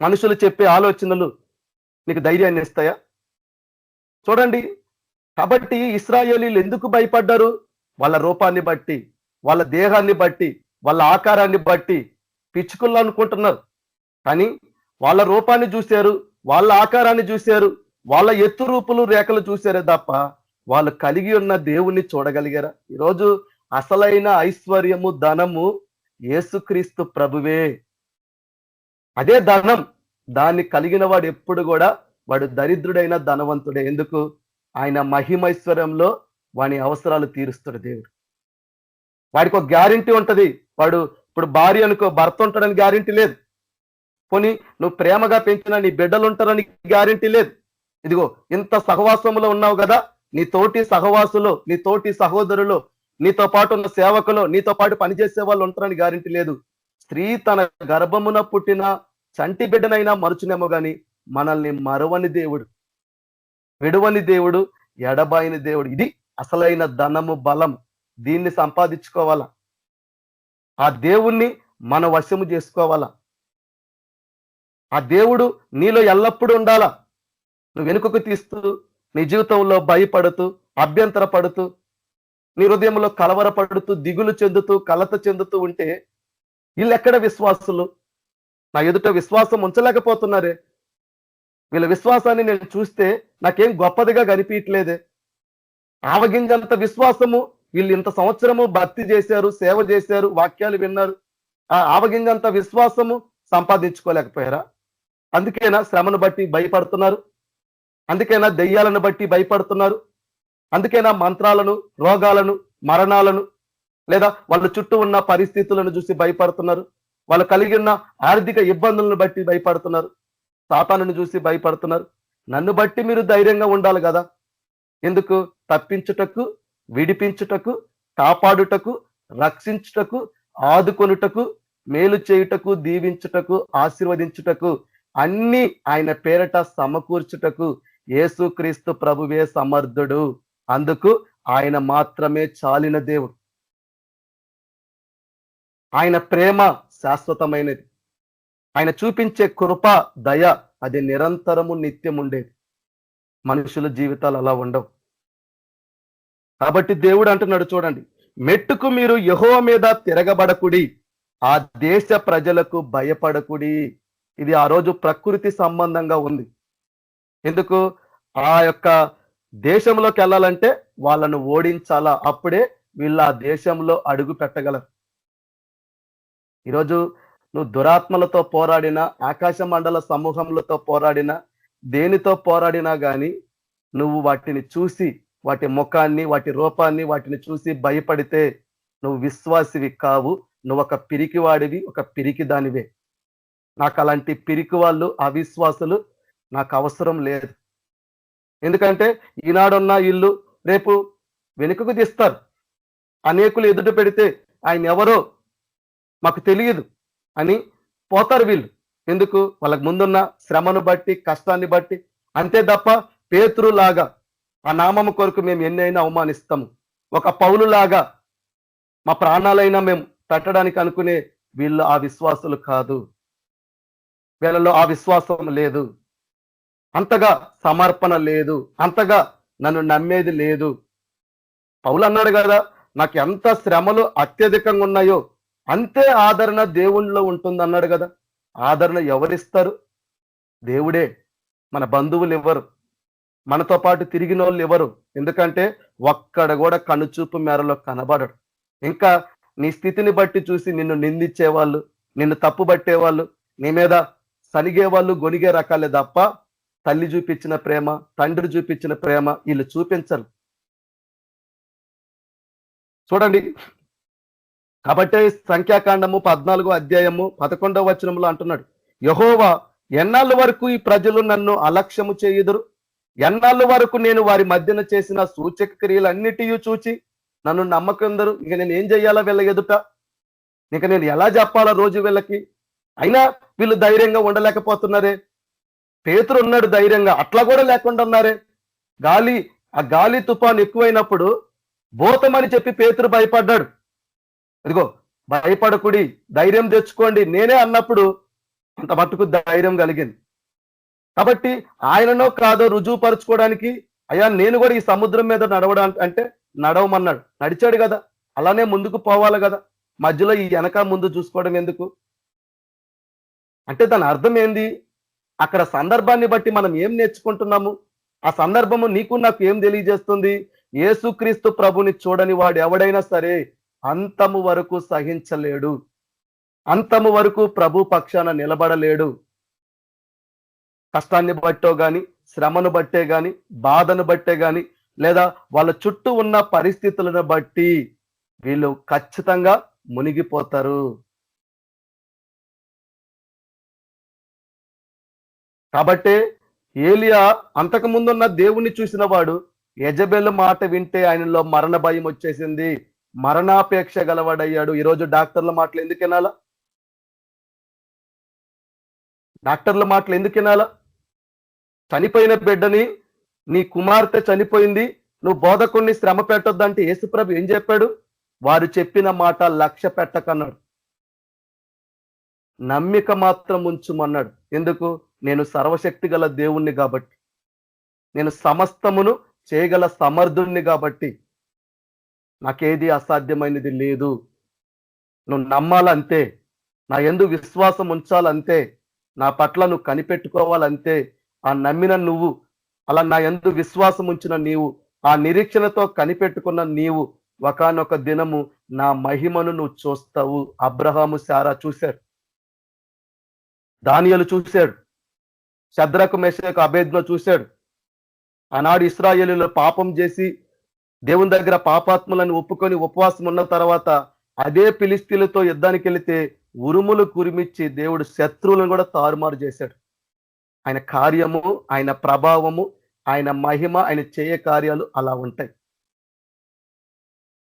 మనుషులు చెప్పే ఆలోచనలు నీకు ధైర్యాన్ని ఇస్తాయా? చూడండి, కాబట్టి ఇశ్రాయేలీలు ఎందుకు భయపడ్డారు? వాళ్ళ రూపాన్ని బట్టి, వాళ్ళ దేహాన్ని బట్టి, వాళ్ళ ఆకారాన్ని బట్టి పిచ్చుకుళ్ళు అనుకుంటున్నారు. కానీ వాళ్ళ రూపాన్ని చూశారు, వాళ్ళ ఆకారాన్ని చూశారు, వాళ్ళ ఎత్తు రూపులు రేఖలు చూశారే తప్ప వాళ్ళు కలిగి ఉన్న దేవుణ్ణి చూడగలిగారా? ఈరోజు అసలైన ఐశ్వర్యము, ధనము యేసుక్రీస్తు ప్రభువే. అదే ధనం. దాన్ని కలిగిన వాడు ఎప్పుడు కూడా వాడు దరిద్రుడైన ధనవంతుడే. ఎందుకు? ఆయన మహిమైశ్వర్యంలో వాని అవసరాలు తీరుస్తాడు దేవుడు. వాడికి ఒక గ్యారంటీ ఉంటది. వాడు ఇప్పుడు భార్య అనుకో, భర్త ఉంటాడని గ్యారంటీ లేదు. పోనీ నువ్వు ప్రేమగా పెంచిన నీ బిడ్డలు ఉంటారని గ్యారంటీ లేదు. ఇదిగో ఇంత సహవాసంలో ఉన్నావు కదా, నీ తోటి సహవాసులు, నీ తోటి సహోదరులు, నీతో పాటు ఉన్న సేవకులు, నీతో పాటు పనిచేసే వాళ్ళు ఉంటారని గ్యారంటీ లేదు. స్త్రీ తన గర్భమున పుట్టిన చంటి బిడ్డనైనా మరుచునేమో గాని మనల్ని మరవని దేవుడు, విడువని దేవుడు, ఎడబాయిని దేవుడు. ఇది అసలైన ధనము, బలం. దీన్ని సంపాదించుకోవాలా. ఆ దేవుణ్ణి మన వశము చేసుకోవాలా. ఆ దేవుడు నీలో ఎల్లప్పుడూ ఉండాలా. నువ్వు వెనుకకు తీస్తూ, నీ జీవితంలో భయపడుతూ, అభ్యంతర పడుతూ, నీ హృదయంలో కలవరపడుతూ, దిగులు చెందుతూ, కలత చెందుతూ ఉంటే వీళ్ళెక్కడ విశ్వాసులు? నా ఎదుట విశ్వాసం ఉంచలేకపోతున్నారే. వీళ్ళ విశ్వాసాన్ని నేను చూస్తే నాకేం గొప్పదిగా కనిపించట్లేదే. ఆవగింజంత విశ్వాసము వీళ్ళు ఇంత సంవత్సరము భక్తి చేశారు, సేవ చేశారు, వాక్యాలు విన్నారు. ఆ ఆవగింజంత విశ్వాసము సంపాదించుకోలేకపోయారా? అందుకేనా శ్రమను బట్టి భయపడుతున్నారు? అందుకేనా దెయ్యాలను బట్టి భయపడుతున్నారు? అందుకేనా మంత్రాలను, రోగాలను, మరణాలను, లేదా వాళ్ళ చుట్టూ ఉన్న పరిస్థితులను చూసి భయపడుతున్నారు? వాళ్ళు కలిగి ఉన్న ఆర్థిక ఇబ్బందులను బట్టి భయపడుతున్నారు? సాతానుని చూసి భయపడుతున్నారు? నన్ను బట్టి మీరు ధైర్యంగా ఉండాలి కదా. ఎందుకు? తప్పించుటకు, విడిపించుటకు, కాపాడుటకు, రక్షించుటకు, ఆదుకొనుటకు, మేలు చేయుటకు, దీవించుటకు, ఆశీర్వదించుటకు, అన్ని ఆయన పేరట సమకూర్చుటకు యేసుక్రీస్తు ప్రభువే సమర్థుడు. అందుకు ఆయన మాత్రమే చాలిన దేవుడు. ఆయన ప్రేమ శాశ్వతమైనది. ఆయన చూపించే కృప, దయ అది నిరంతరము, నిత్యం ఉండేది. మనుషుల జీవితాలు అలా ఉండవు. కాబట్టి దేవుడు అంటున్నాడు, చూడండి, మెట్టుకు మీరు యెహోవా మీద తిరగబడకుడి, ఆ దేశ ప్రజలకు భయపడకుడి. ఇది ఆ రోజు ప్రకృతి సంబంధంగా ఉంది. ఎందుకు? ఆ యొక్క దేశంలోకి వెళ్ళాలంటే వాళ్ళను ఓడించాలా, అప్పుడే వీళ్ళు ఆ దేశంలో అడుగు పెట్టగలరు. ఈరోజు నువ్వు దురాత్మలతో పోరాడినా, ఆకాశ మండల సమూహములతో పోరాడినా, దేనితో పోరాడినా గాని నువ్వు వాటిని చూసి, వాటి ముఖాన్ని, వాటి రూపాన్ని, వాటిని చూసి భయపడితే నువ్వు విశ్వాసివి కావు. నువ్వు ఒక పిరికివాడివి, ఒక పిరికి దానివే. నాకు అలాంటి పిరికి వాళ్ళు, అవిశ్వాసులు నాకు అవసరం లేదు. ఎందుకంటే ఈనాడున్న ఇల్లు రేపు వెనుకకు తీస్తారు. అనేకులు ఎదుట పెడితే ఆయన ఎవరో మాకు తెలియదు అని పోతారు వీళ్ళు. ఎందుకు? వాళ్ళకి ముందున్న శ్రమను బట్టి, కష్టాన్ని బట్టి. అంతే తప్ప పేతురులాగా ఆ నామము కొరకు మేము ఎన్నైనా అవమానిస్తాము, ఒక పౌలులాగా మా ప్రాణాలైనా మేము పెట్టడానికి అనుకునే వీళ్ళు ఆ విశ్వాసులు కాదు. వీళ్ళలో ఆ విశ్వాసం లేదు. అంతగా సమర్పణ లేదు, అంతగా నన్ను నమ్మేది లేదు. పౌలు అన్నాడు కదా, నాకు ఎంత శ్రమలు అత్యధికంగా ఉన్నాయో అంతే ఆదరణ దేవునిలో ఉంటుంది అన్నాడు కదా. ఆదరణ ఎవరిస్తారు? దేవుడే. మన బంధువులు ఎవరు? మనతో పాటు తిరిగిన వాళ్ళు ఎవరు? ఎందుకంటే ఒక్కడ కూడా కనుచూపు మేరలో కనబడడు. ఇంకా నీ స్థితిని బట్టి చూసి నిన్ను నిందించేవాళ్ళు, నిన్ను తప్పు పట్టేవాళ్ళు, నీ మీద సనిగేవాళ్ళు, గొనిగే రకాలే తప్ప తల్లి చూపించిన ప్రేమ, తండ్రి చూపించిన ప్రేమ వీళ్ళు చూపించరు. చూడండి, కాబట్టి సంఖ్యాకాండము 14వ అధ్యాయము 11వ వచనంలో అంటున్నాడు, యెహోవా ఎన్నాళ్ళ వరకు ఈ ప్రజలు నన్ను అలక్ష్యము చేయుదురు? ఎన్నాళ్ళ వరకు నేను వారి మధ్యన చేసిన సూచక క్రియలన్నిటి చూచి నన్ను నమ్మకందరు? ఇక నేను ఏం చెయ్యాలా వీళ్ళ ఎదుట? ఇక నేను ఎలా చెప్పాలా రోజు వీళ్ళకి? అయినా వీళ్ళు ధైర్యంగా ఉండలేకపోతున్నారే. పేతురు ఉన్నాడు ధైర్యంగా, అట్లా కూడా లేకుండా ఉన్నారే. ఆ గాలి తుఫాను ఎక్కువైనప్పుడు భూతమని చెప్పి పేతురు భయపడ్డాడు. ఇదిగో భయపడకుడి, ధైర్యం తెచ్చుకోండి నేనే అన్నప్పుడు అంత మట్టుకు ధైర్యం కలిగింది. కాబట్టి ఆయననో కాదో రుజువుపరచుకోవడానికి, అయ్యా నేను కూడా ఈ సముద్రం మీద నడవడానికి అంటే నడవమన్నాడు. నడిచాడు కదా, అలానే ముందుకు పోవాలి కదా. మధ్యలో ఈ వెనక ముందు చూసుకోవడం ఎందుకు? అంటే దాని అర్థం ఏంది? అక్కడ సందర్భాన్ని బట్టి మనం ఏం నేర్చుకుంటున్నాము? ఆ సందర్భము నీకు నాకు ఏం తెలియజేస్తుంది? యేసుక్రీస్తు ప్రభుని చూడని వాడు ఎవడైనా సరే అంతము వరకు సహించలేడు, అంతము వరకు ప్రభు పక్షాన నిలబడలేడు. కష్టాన్ని బట్టో గాని, శ్రమను బట్టే గాని, బాధను బట్టే గాని, లేదా వాళ్ళ చుట్టూ ఉన్న పరిస్థితులను బట్టి వీళ్ళు ఖచ్చితంగా మునిగిపోతారు. కాబట్టే ఏలియా అంతకు ముందున్న దేవుణ్ణి చూసిన వాడు యెజబెలు మాట వింటే ఆయనలో మరణ భయం వచ్చేసింది, మరణాపేక్ష గలవాడయ్యాడు. ఈరోజు డాక్టర్ల మాటలు ఎందుకు వినాలా? డాక్టర్ల మాటలు ఎందుకు వినాలా? చనిపోయిన బిడ్డని, నీ కుమార్తె చనిపోయింది, నువ్వు బోధకుణ్ణి శ్రమ పెట్టొద్దంటే యేసుప్రభు ఏం చెప్పాడు? వారు చెప్పిన మాట లక్ష్య పెట్టకన్నాడు, నమ్మిక మాత్రం ఉంచుమన్నాడు. ఎందుకు? నేను సర్వశక్తి గల దేవుణ్ణి కాబట్టి, నేను సమస్తమును చేయగల సమర్థుణ్ణి కాబట్టి నాకేది అసాధ్యమైనది లేదు. నువ్వు నమ్మాలంతే, నా యందు విశ్వాసం ఉంచాలంతే, నా పట్ల నువ్వు కనిపెట్టుకోవాలంతే. ఆ నమ్మిన నువ్వు, అలా నా యందు విశ్వాసం ఉంచిన నీవు, ఆ నిరీక్షణతో కనిపెట్టుకున్న నీవు ఒకానొక దినము నా మహిమను నువ్వు చూస్తావు. అబ్రహాము శారా చూశాడు, దానియేలు చూశాడు, షద్రకు మెషకు అబేద్నో చూశాడు. ఆనాడు ఇశ్రాయేలీయులు పాపం చేసి దేవుని దగ్గర పాపాత్ములను ఒప్పుకొని ఉపవాసం ఉన్న తర్వాత అదే ఫిలిస్తీన్లతో యుద్ధానికి వెళితే ఉరుములు కురిమిచ్చి దేవుడు శత్రువులను కూడా తారుమారు చేశాడు. ఆయన కార్యము, ఆయన ప్రభావము, ఆయన మహిమ, ఆయన చేయ కార్యాలు అలా ఉంటాయి.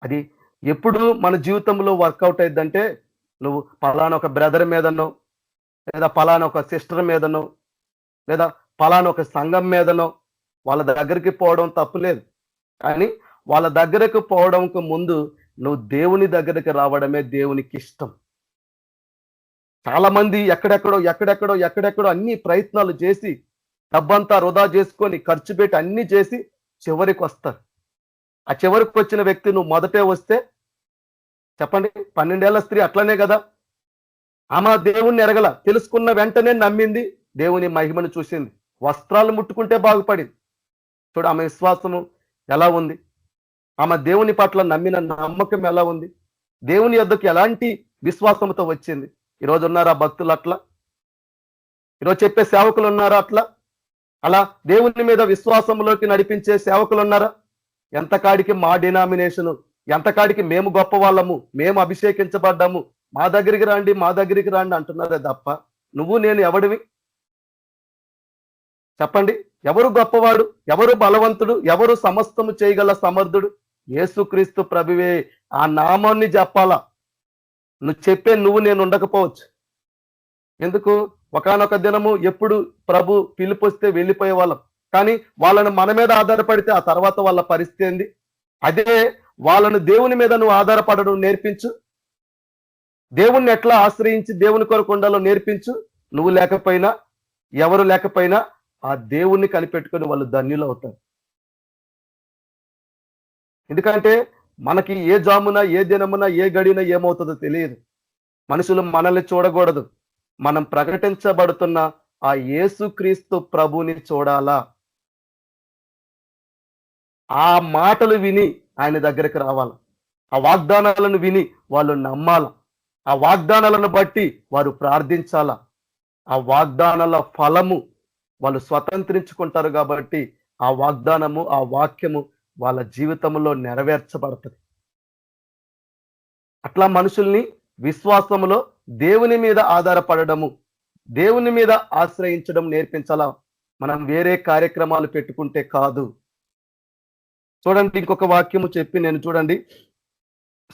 అది ఎప్పుడు మన జీవితంలో వర్కౌట్ అయిందంటే, నువ్వు పలానా ఒక బ్రదర్ మీదనో, లేదా పలానా ఒక సిస్టర్ మీదనో, లేదా పలానా ఒక సంఘం మీదనో వాళ్ళ దగ్గరికి పోవడం తప్పులేదు. కానీ వాళ్ళ దగ్గరకు పోవడంకు ముందు నువ్వు దేవుని దగ్గరికి రావడమే దేవునికి ఇష్టం. చాలా మంది ఎక్కడెక్కడో అన్ని ప్రయత్నాలు చేసి డబ్బంతా వృధా చేసుకొని ఖర్చు పెట్టి అన్ని చేసి చివరికి వస్తారు. ఆ చివరికి వచ్చిన వ్యక్తి నువ్వు మొదటే వస్తే చెప్పండి, 12 ఏళ్ల స్త్రీ అట్లనే కదా. ఆమె దేవుణ్ణి ఎరగల, తెలుసుకున్న వెంటనే నమ్మింది, దేవుని మహిమను చూసింది, వస్త్రాలు ముట్టుకుంటే బాగుపడింది. చూడు ఆమె విశ్వాసము ఎలా ఉంది, ఆమె దేవుని పట్ల నమ్మిన నమ్మకం ఎలా ఉంది, దేవుని యొద్దకు ఎలాంటి విశ్వాసంతో వచ్చింది. ఈరోజు ఉన్నారా భక్తులు అట్లా? ఈరోజు చెప్పే సేవకులు ఉన్నారా అట్లా? అలా దేవుని మీద విశ్వాసంలోకి నడిపించే సేవకులు ఉన్నారా? ఎంతకాడికి మా డినామినేషను, ఎంతకాడికి మేము గొప్ప వాళ్ళము, మేము అభిషేకించబడ్డాము, మా దగ్గరికి రండి అంటున్నారే తప్ప నువ్వు నేను ఎవడివి? చెప్పండి, ఎవరు గొప్పవాడు, ఎవరు బలవంతుడు, ఎవరు సమస్తము చేయగల సమర్థుడు? యేసుక్రీస్తు ప్రభువే. ఆ నామాన్ని చెప్పాలా. నువ్వు చెప్పే నువ్వు నేను ఉండకపోవచ్చు. ఎందుకు? ఒకానొక దినము ఎప్పుడు ప్రభు పిలుపొస్తే వెళ్ళిపోయే వాళ్ళం, కానీ వాళ్ళను మన మీద ఆధారపడితే ఆ తర్వాత వాళ్ళ పరిస్థితి ఏంది? అదే వాళ్ళను దేవుని మీద నువ్వు ఆధారపడడం నేర్పించు, దేవుణ్ణి ఎట్లా ఆశ్రయించి దేవుని కొరకు ఉండాలో నేర్పించు. నువ్వు లేకపోయినా, ఎవరు లేకపోయినా ఆ దేవుణ్ణి కనిపెట్టుకొని వాళ్ళు ధన్యులు అవుతారు. ఎందుకంటే మనకి ఏ జామున, ఏ దినమున, ఏ గడిన ఏమవుతుందో తెలియదు. మనుషులు మనల్ని చూడకూడదు. మనం ప్రకటించబడుతున్న ఆ యేసుక్రీస్తు ప్రభుని చూడాలా. ఆ మాటలు విని ఆయన దగ్గరికి రావాల. ఆ వాగ్దానాలను విని వాళ్ళు నమ్మాల. ఆ వాగ్దానాలను బట్టి వారు ప్రార్థించాల. ఆ వాగ్దానాల ఫలము వాళ్ళు స్వతంత్రించుకుంటారు కాబట్టి ఆ వాగ్దానము, ఆ వాక్యము వాళ్ళ జీవితంలో నెరవేర్చబడుతుంది. అట్లా మనుషుల్ని విశ్వాసములో దేవుని మీద ఆధారపడము, దేవుని మీద ఆశ్రయించడం నేర్పించాలా. మనం వేరే కార్యక్రమాలు పెట్టుకుంటే కాదు. చూడండి, ఇంకొక వాక్యము చెప్పి నేను చూడండి,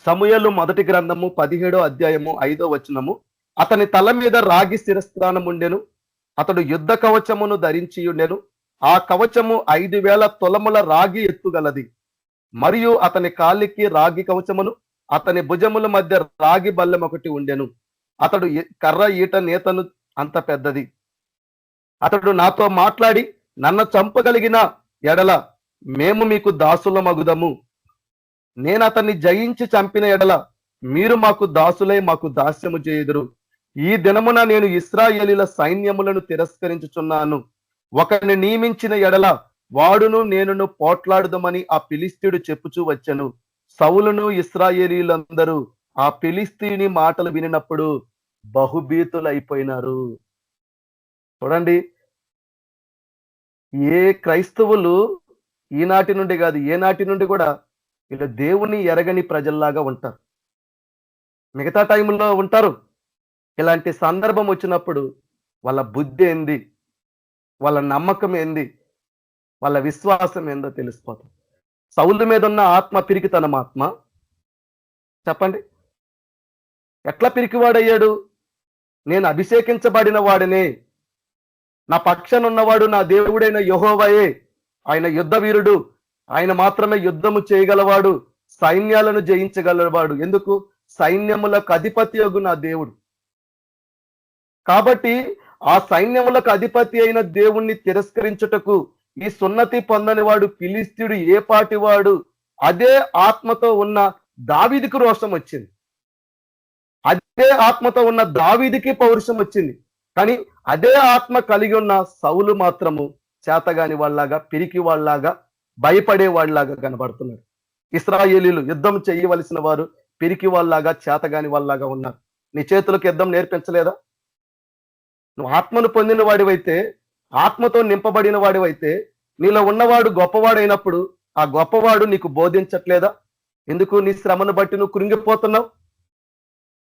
సమూయేలు మొదటి గ్రంథము 17వ అధ్యాయము 5వ వచనము. అతని తల మీద రాగి శిరస్త్రాణం ఉండెను, అతడు యుద్ధ కవచమును ధరించి ఉండెను. ఆ కవచము 5,000 తులముల రాగి ఎత్తుగలది. మరియు అతని కాలికి రాగి కవచమును, అతని భుజముల మధ్య రాగి బల్లెం ఒకటి ఉండెను. అతడు కర్ర ఈట నేతను అంత పెద్దది. అతడు నాతో మాట్లాడి, నన్ను చంపగలిగిన ఎడల మేము మీకు దాసుల మగుదము, నేను అతన్ని జయించి చంపిన ఎడల మీరు మాకు దాసులై మాకు దాస్యము చేయుదురు. ఈ దినమున నేను ఇశ్రాయేలీల సైన్యములను తిరస్కరించుచున్నాను. ఒకరిని నియమించిన ఎడల వాడును నేనును పోట్లాడుదమని ఆ ఫిలిష్తీయుడు చెప్పుచూ వచ్చెను. సౌలును ఇశ్రాయేలీలందరూ ఆ ఫిలిష్తీయుని మాటలు వినినప్పుడు బహుభీతులైపోయినారు. చూడండి, ఏ క్రైస్తవులు ఈనాటి నుండి కాదు, ఏనాటి నుండి కూడా వీళ్ళు దేవుని ఎరగని ప్రజల్లాగా ఉంటారు. మిగతా టైంలో ఉంటారు. ఇలాంటి సందర్భం వచ్చినప్పుడు వాళ్ళ బుద్ధి ఏంది, వాళ్ళ నమ్మకం ఏంది, వాళ్ళ విశ్వాసం ఏందో తెలిసిపోతుంది. సౌలు మీద ఉన్న ఆత్మ పిరికితనం ఆత్మ. చెప్పండి, ఎట్లా పిరికివాడయ్యాడు? నేను అభిషేకించబడిన వాడినే, నా పక్షాన ఉన్నవాడు నా దేవుడైన యెహోవాయే, ఆయన యుద్ధ వీరుడు, ఆయన మాత్రమే యుద్ధము చేయగలవాడు, సైన్యాలను జయించగలవాడు. ఎందుకు? సైన్యములకు అధిపతి యొగు నా దేవుడు. కాబట్టి ఆ సైన్యములకు అధిపతి అయిన దేవుణ్ణి తిరస్కరించుటకు ఈ సున్నతి పొందని వాడు ఫిలిష్తీయుడు ఏ పాటి వాడు? అదే ఆత్మతో ఉన్న దావీదుకు రోషం వచ్చింది. అదే ఆత్మతో ఉన్న దావీదుకి పౌరుషం వచ్చింది. కానీ అదే ఆత్మ కలిగి ఉన్న సౌలు మాత్రము చేతగాని వాళ్ళలాగా, పిరికి వాళ్ళలాగా, భయపడే వాళ్ళలాగా కనబడుతున్నారు. ఇశ్రాయేలీలు యుద్ధం చేయవలసిన వారు పిరికి వాళ్ళలాగా, చేతగాని వాళ్ళలాగా ఉన్నారు. నీ చేతులకు యుద్ధం నేర్పించలేదా? నువ్వు ఆత్మను పొందిన వాడివైతే, ఆత్మతో నింపబడిన వాడివైతే, నీలో ఉన్నవాడు గొప్పవాడైనప్పుడు ఆ గొప్పవాడు నీకు బోధించట్లేదా? ఎందుకు నీ శ్రమను బట్టి నువ్వు కృంగిపోతున్నావు?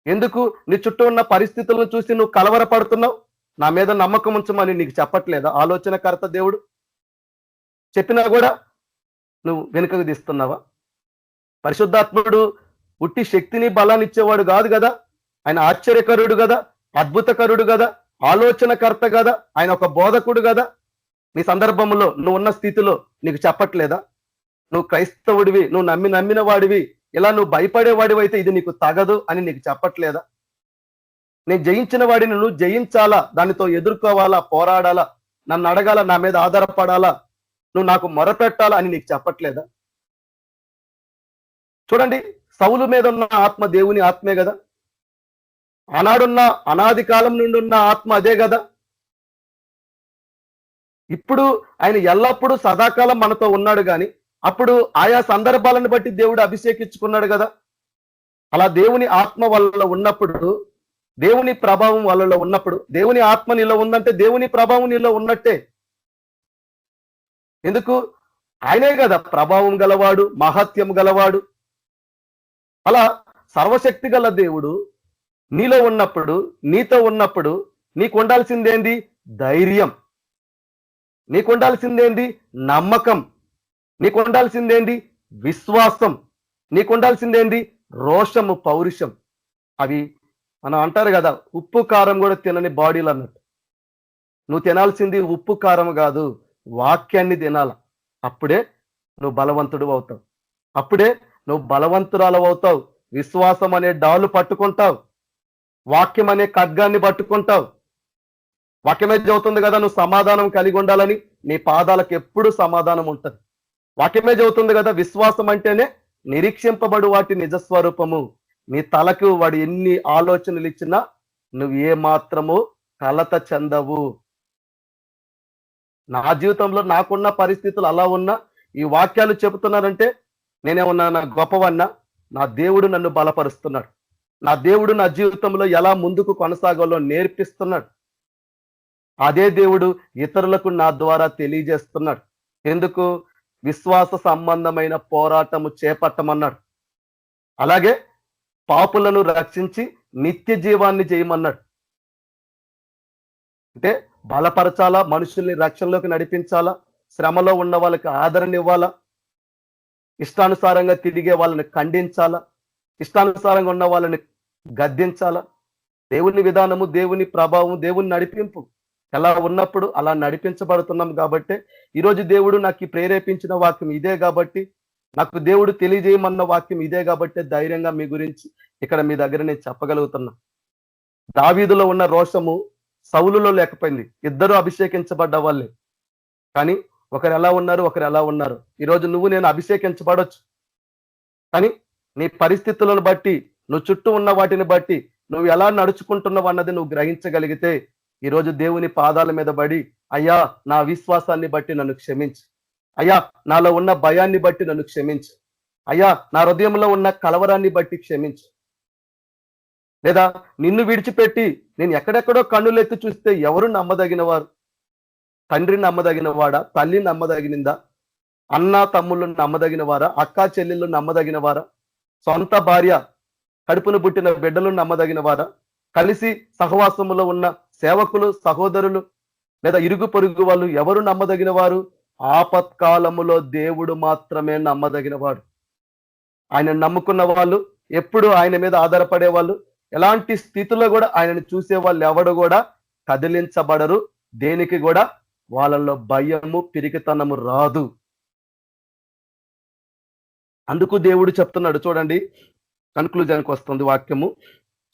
ఎందుకు నీ చుట్టూ ఉన్న పరిస్థితులను చూసి నువ్వు కలవరపడుతున్నావు? నా మీద నమ్మకం ఉంచమని నీకు చెప్పట్లేదా ఆలోచనకర్త దేవుడు? చెప్పినా కూడా నువ్వు వెనుకకు తీస్తున్నావా? పరిశుద్ధాత్ముడు ఉట్టి శక్తిని బలాన్ని ఇచ్చేవాడు కాదు కదా. ఆయన ఆశ్చర్యకరుడు కదా, అద్భుతకరుడు కదా, ఆలోచనకర్త కదా, ఆయన ఒక బోధకుడు కదా. నీ సందర్భంలో నువ్వు ఉన్న స్థితిలో నీకు చెప్పట్లేదా? నువ్వు క్రైస్తవుడివి, నువ్వు నమ్మిన వాడివి, ఇలా నువ్వు భయపడే వాడివైతే ఇది నీకు తగదు అని నీకు చెప్పట్లేదా? నేను జయించిన వాడిని నువ్వు జయించాలా, దానితో ఎదుర్కోవాలా, పోరాడాలా, నన్ను అడగాల, నా మీద ఆధారపడాలా, నువ్వు నాకు మొరపెట్టాలా అని నీకు చెప్పట్లేదా? చూడండి, సౌలు మీద ఉన్న ఆత్మ దేవుని ఆత్మే కదా. ఆనాడున్న అనాది కాలం నుండి ఉన్న ఆత్మ అదే కదా. ఇప్పుడు ఆయన ఎల్లప్పుడూ సదాకాలం మనతో ఉన్నాడు, కానీ అప్పుడు ఆయా సందర్భాలను బట్టి దేవుడు అభిషేకించుకున్నాడు కదా. అలా దేవుని ఆత్మ వాళ్ళలో ఉన్నప్పుడు, దేవుని ప్రభావం వాళ్ళలో ఉన్నప్పుడు, దేవుని ఆత్మ నీలో ఉందంటే దేవుని ప్రభావం నీలో ఉన్నట్టే. ఎందుకు? ఆయనే కదా ప్రభావం గలవాడు, మహత్యం గలవాడు. అలా సర్వశక్తి గల దేవుడు నీలో ఉన్నప్పుడు, నీతో ఉన్నప్పుడు నీకు ఉండాల్సిందేంది? ధైర్యం. నీకు ఉండాల్సిందేంది? నమ్మకం. నీకు ఉండాల్సిందేంది? విశ్వాసం. నీకు ఉండాల్సిందేంది? రోషము, పౌరుషం. అవి మనం అంటారు కదా, ఉప్పు కారం కూడా తినని బాడీలు అన్నట్టు. నువ్వు తినాల్సింది ఉప్పు కారం కాదు, వాక్యాన్ని తినాల. అప్పుడే నువ్వు బలవంతుడు అవుతావు. అప్పుడే నువ్వు బలవంతురాలు అవుతావు. విశ్వాసం అనే డాలు పట్టుకుంటావు, వాక్యం అనే ఖడ్గాన్ని పట్టుకుంటావు. వాక్యమే చెబుతుంది కదా, నువ్వు సమాధానం కలిగి ఉండాలని. నీ పాదాలకు ఎప్పుడు సమాధానం ఉంటుంది. వాక్యమే చెబుతుంది కదా, విశ్వాసం అంటేనే నిరీక్షింపబడు వాటి నిజస్వరూపము. నీ తలకు వాడు ఎన్ని ఆలోచనలు ఇచ్చినా నువ్వు ఏ మాత్రము కలత చెందవు. నా జీవితంలో నాకున్న పరిస్థితులు అలా ఉన్నా ఈ వాక్యాలు చెబుతున్నారంటే నేనేమన్నా నా గొప్పవన్నా, నా దేవుడు నన్ను బలపరుస్తున్నాడు. నా దేవుడు నా జీవితంలో ఎలా ముందుకు కొనసాగాలో నేర్పిస్తున్నాడు. అదే దేవుడు ఇతరులకు నా ద్వారా తెలియజేస్తున్నాడు. ఎందుకు? విశ్వాస సంబంధమైన పోరాటము చేపట్టమన్నాడు. అలాగే పాపులను రక్షించి నిత్య జీవాన్ని చేయమన్నాడు. అంటే బలపరచాలా, మనుషుల్ని రక్షణలోకి నడిపించాలా, శ్రమలో ఉన్న వాళ్ళకి ఆదరణ ఇవ్వాలా, ఇష్టానుసారంగా తిరిగే వాళ్ళని ఖండించాలా, ఇష్టానుసారంగా ఉన్న వాళ్ళని గద్దించాలా. దేవుని విధానము, దేవుని ప్రభావం, దేవుని నడిపింపు ఎలా ఉన్నప్పుడు అలా నడిపించబడుతున్నాం. కాబట్టి ఈరోజు దేవుడు నాకు ప్రేరేపించిన వాక్యం ఇదే, కాబట్టి నాకు దేవుడు తెలియజేయమన్న వాక్యం ఇదే, కాబట్టి ధైర్యంగా మీ గురించి ఇక్కడ మీ దగ్గర నేను చెప్పగలుగుతున్నా. దావీదులో ఉన్న రోషము సౌలులో లేకపోయింది. ఇద్దరు అభిషేకించబడ్డ వాళ్ళే, కానీ ఒకరు ఎలా ఉన్నారు, ఒకరు ఎలా ఉన్నారు. ఈరోజు నువ్వు నేను అభిషేకించబడొచ్చు, కానీ నీ పరిస్థితులను బట్టి, నువ్వు చుట్టూ ఉన్న వాటిని బట్టి నువ్వు ఎలా నడుచుకుంటున్నావు అన్నది నువ్వు గ్రహించగలిగితే ఈరోజు దేవుని పాదాల మీద పడి, అయ్యా నా విశ్వాసాన్ని బట్టి నన్ను క్షమించు, అయ్యా నాలో ఉన్న భయాన్ని బట్టి నన్ను క్షమించు, అయ్యా నా హృదయంలో ఉన్న కలవరాన్ని బట్టి క్షమించు. లేదా నిన్ను విడిచిపెట్టి నేను ఎక్కడెక్కడో కన్నులెత్తి చూస్తే ఎవరు నమ్మదగిన వారు? తండ్రి నమ్మదగిన వాడా? తల్లి నమ్మదగినదా? అన్న తమ్ముళ్ళు నమ్మదగిన వారా? అక్క చెల్లెళ్ళు నమ్మదగిన వారా? సొంత భార్య, కడుపును పుట్టిన బిడ్డలు నమ్మదగిన వారా? కలిసి సహవాసములో ఉన్న సేవకులు, సహోదరులు, లేదా ఇరుగు పొరుగు వాళ్ళు ఎవరు నమ్మదగిన వారు? ఆపత్కాలములో దేవుడు మాత్రమే నమ్మదగిన వాడు. ఆయన నమ్ముకున్న వాళ్ళు, ఎప్పుడు ఆయన మీద ఆధారపడే వాళ్ళు, ఎలాంటి స్థితిలో కూడా ఆయనను చూసే వాళ్ళు ఎవడు కూడా కదిలించబడరు. దేనికి కూడా వాళ్ళలో భయము, పిరికితనము రాదు. అందుకు దేవుడు చెప్తున్నాడు. చూడండి, కన్క్లూజన్కి వస్తుంది వాక్యము.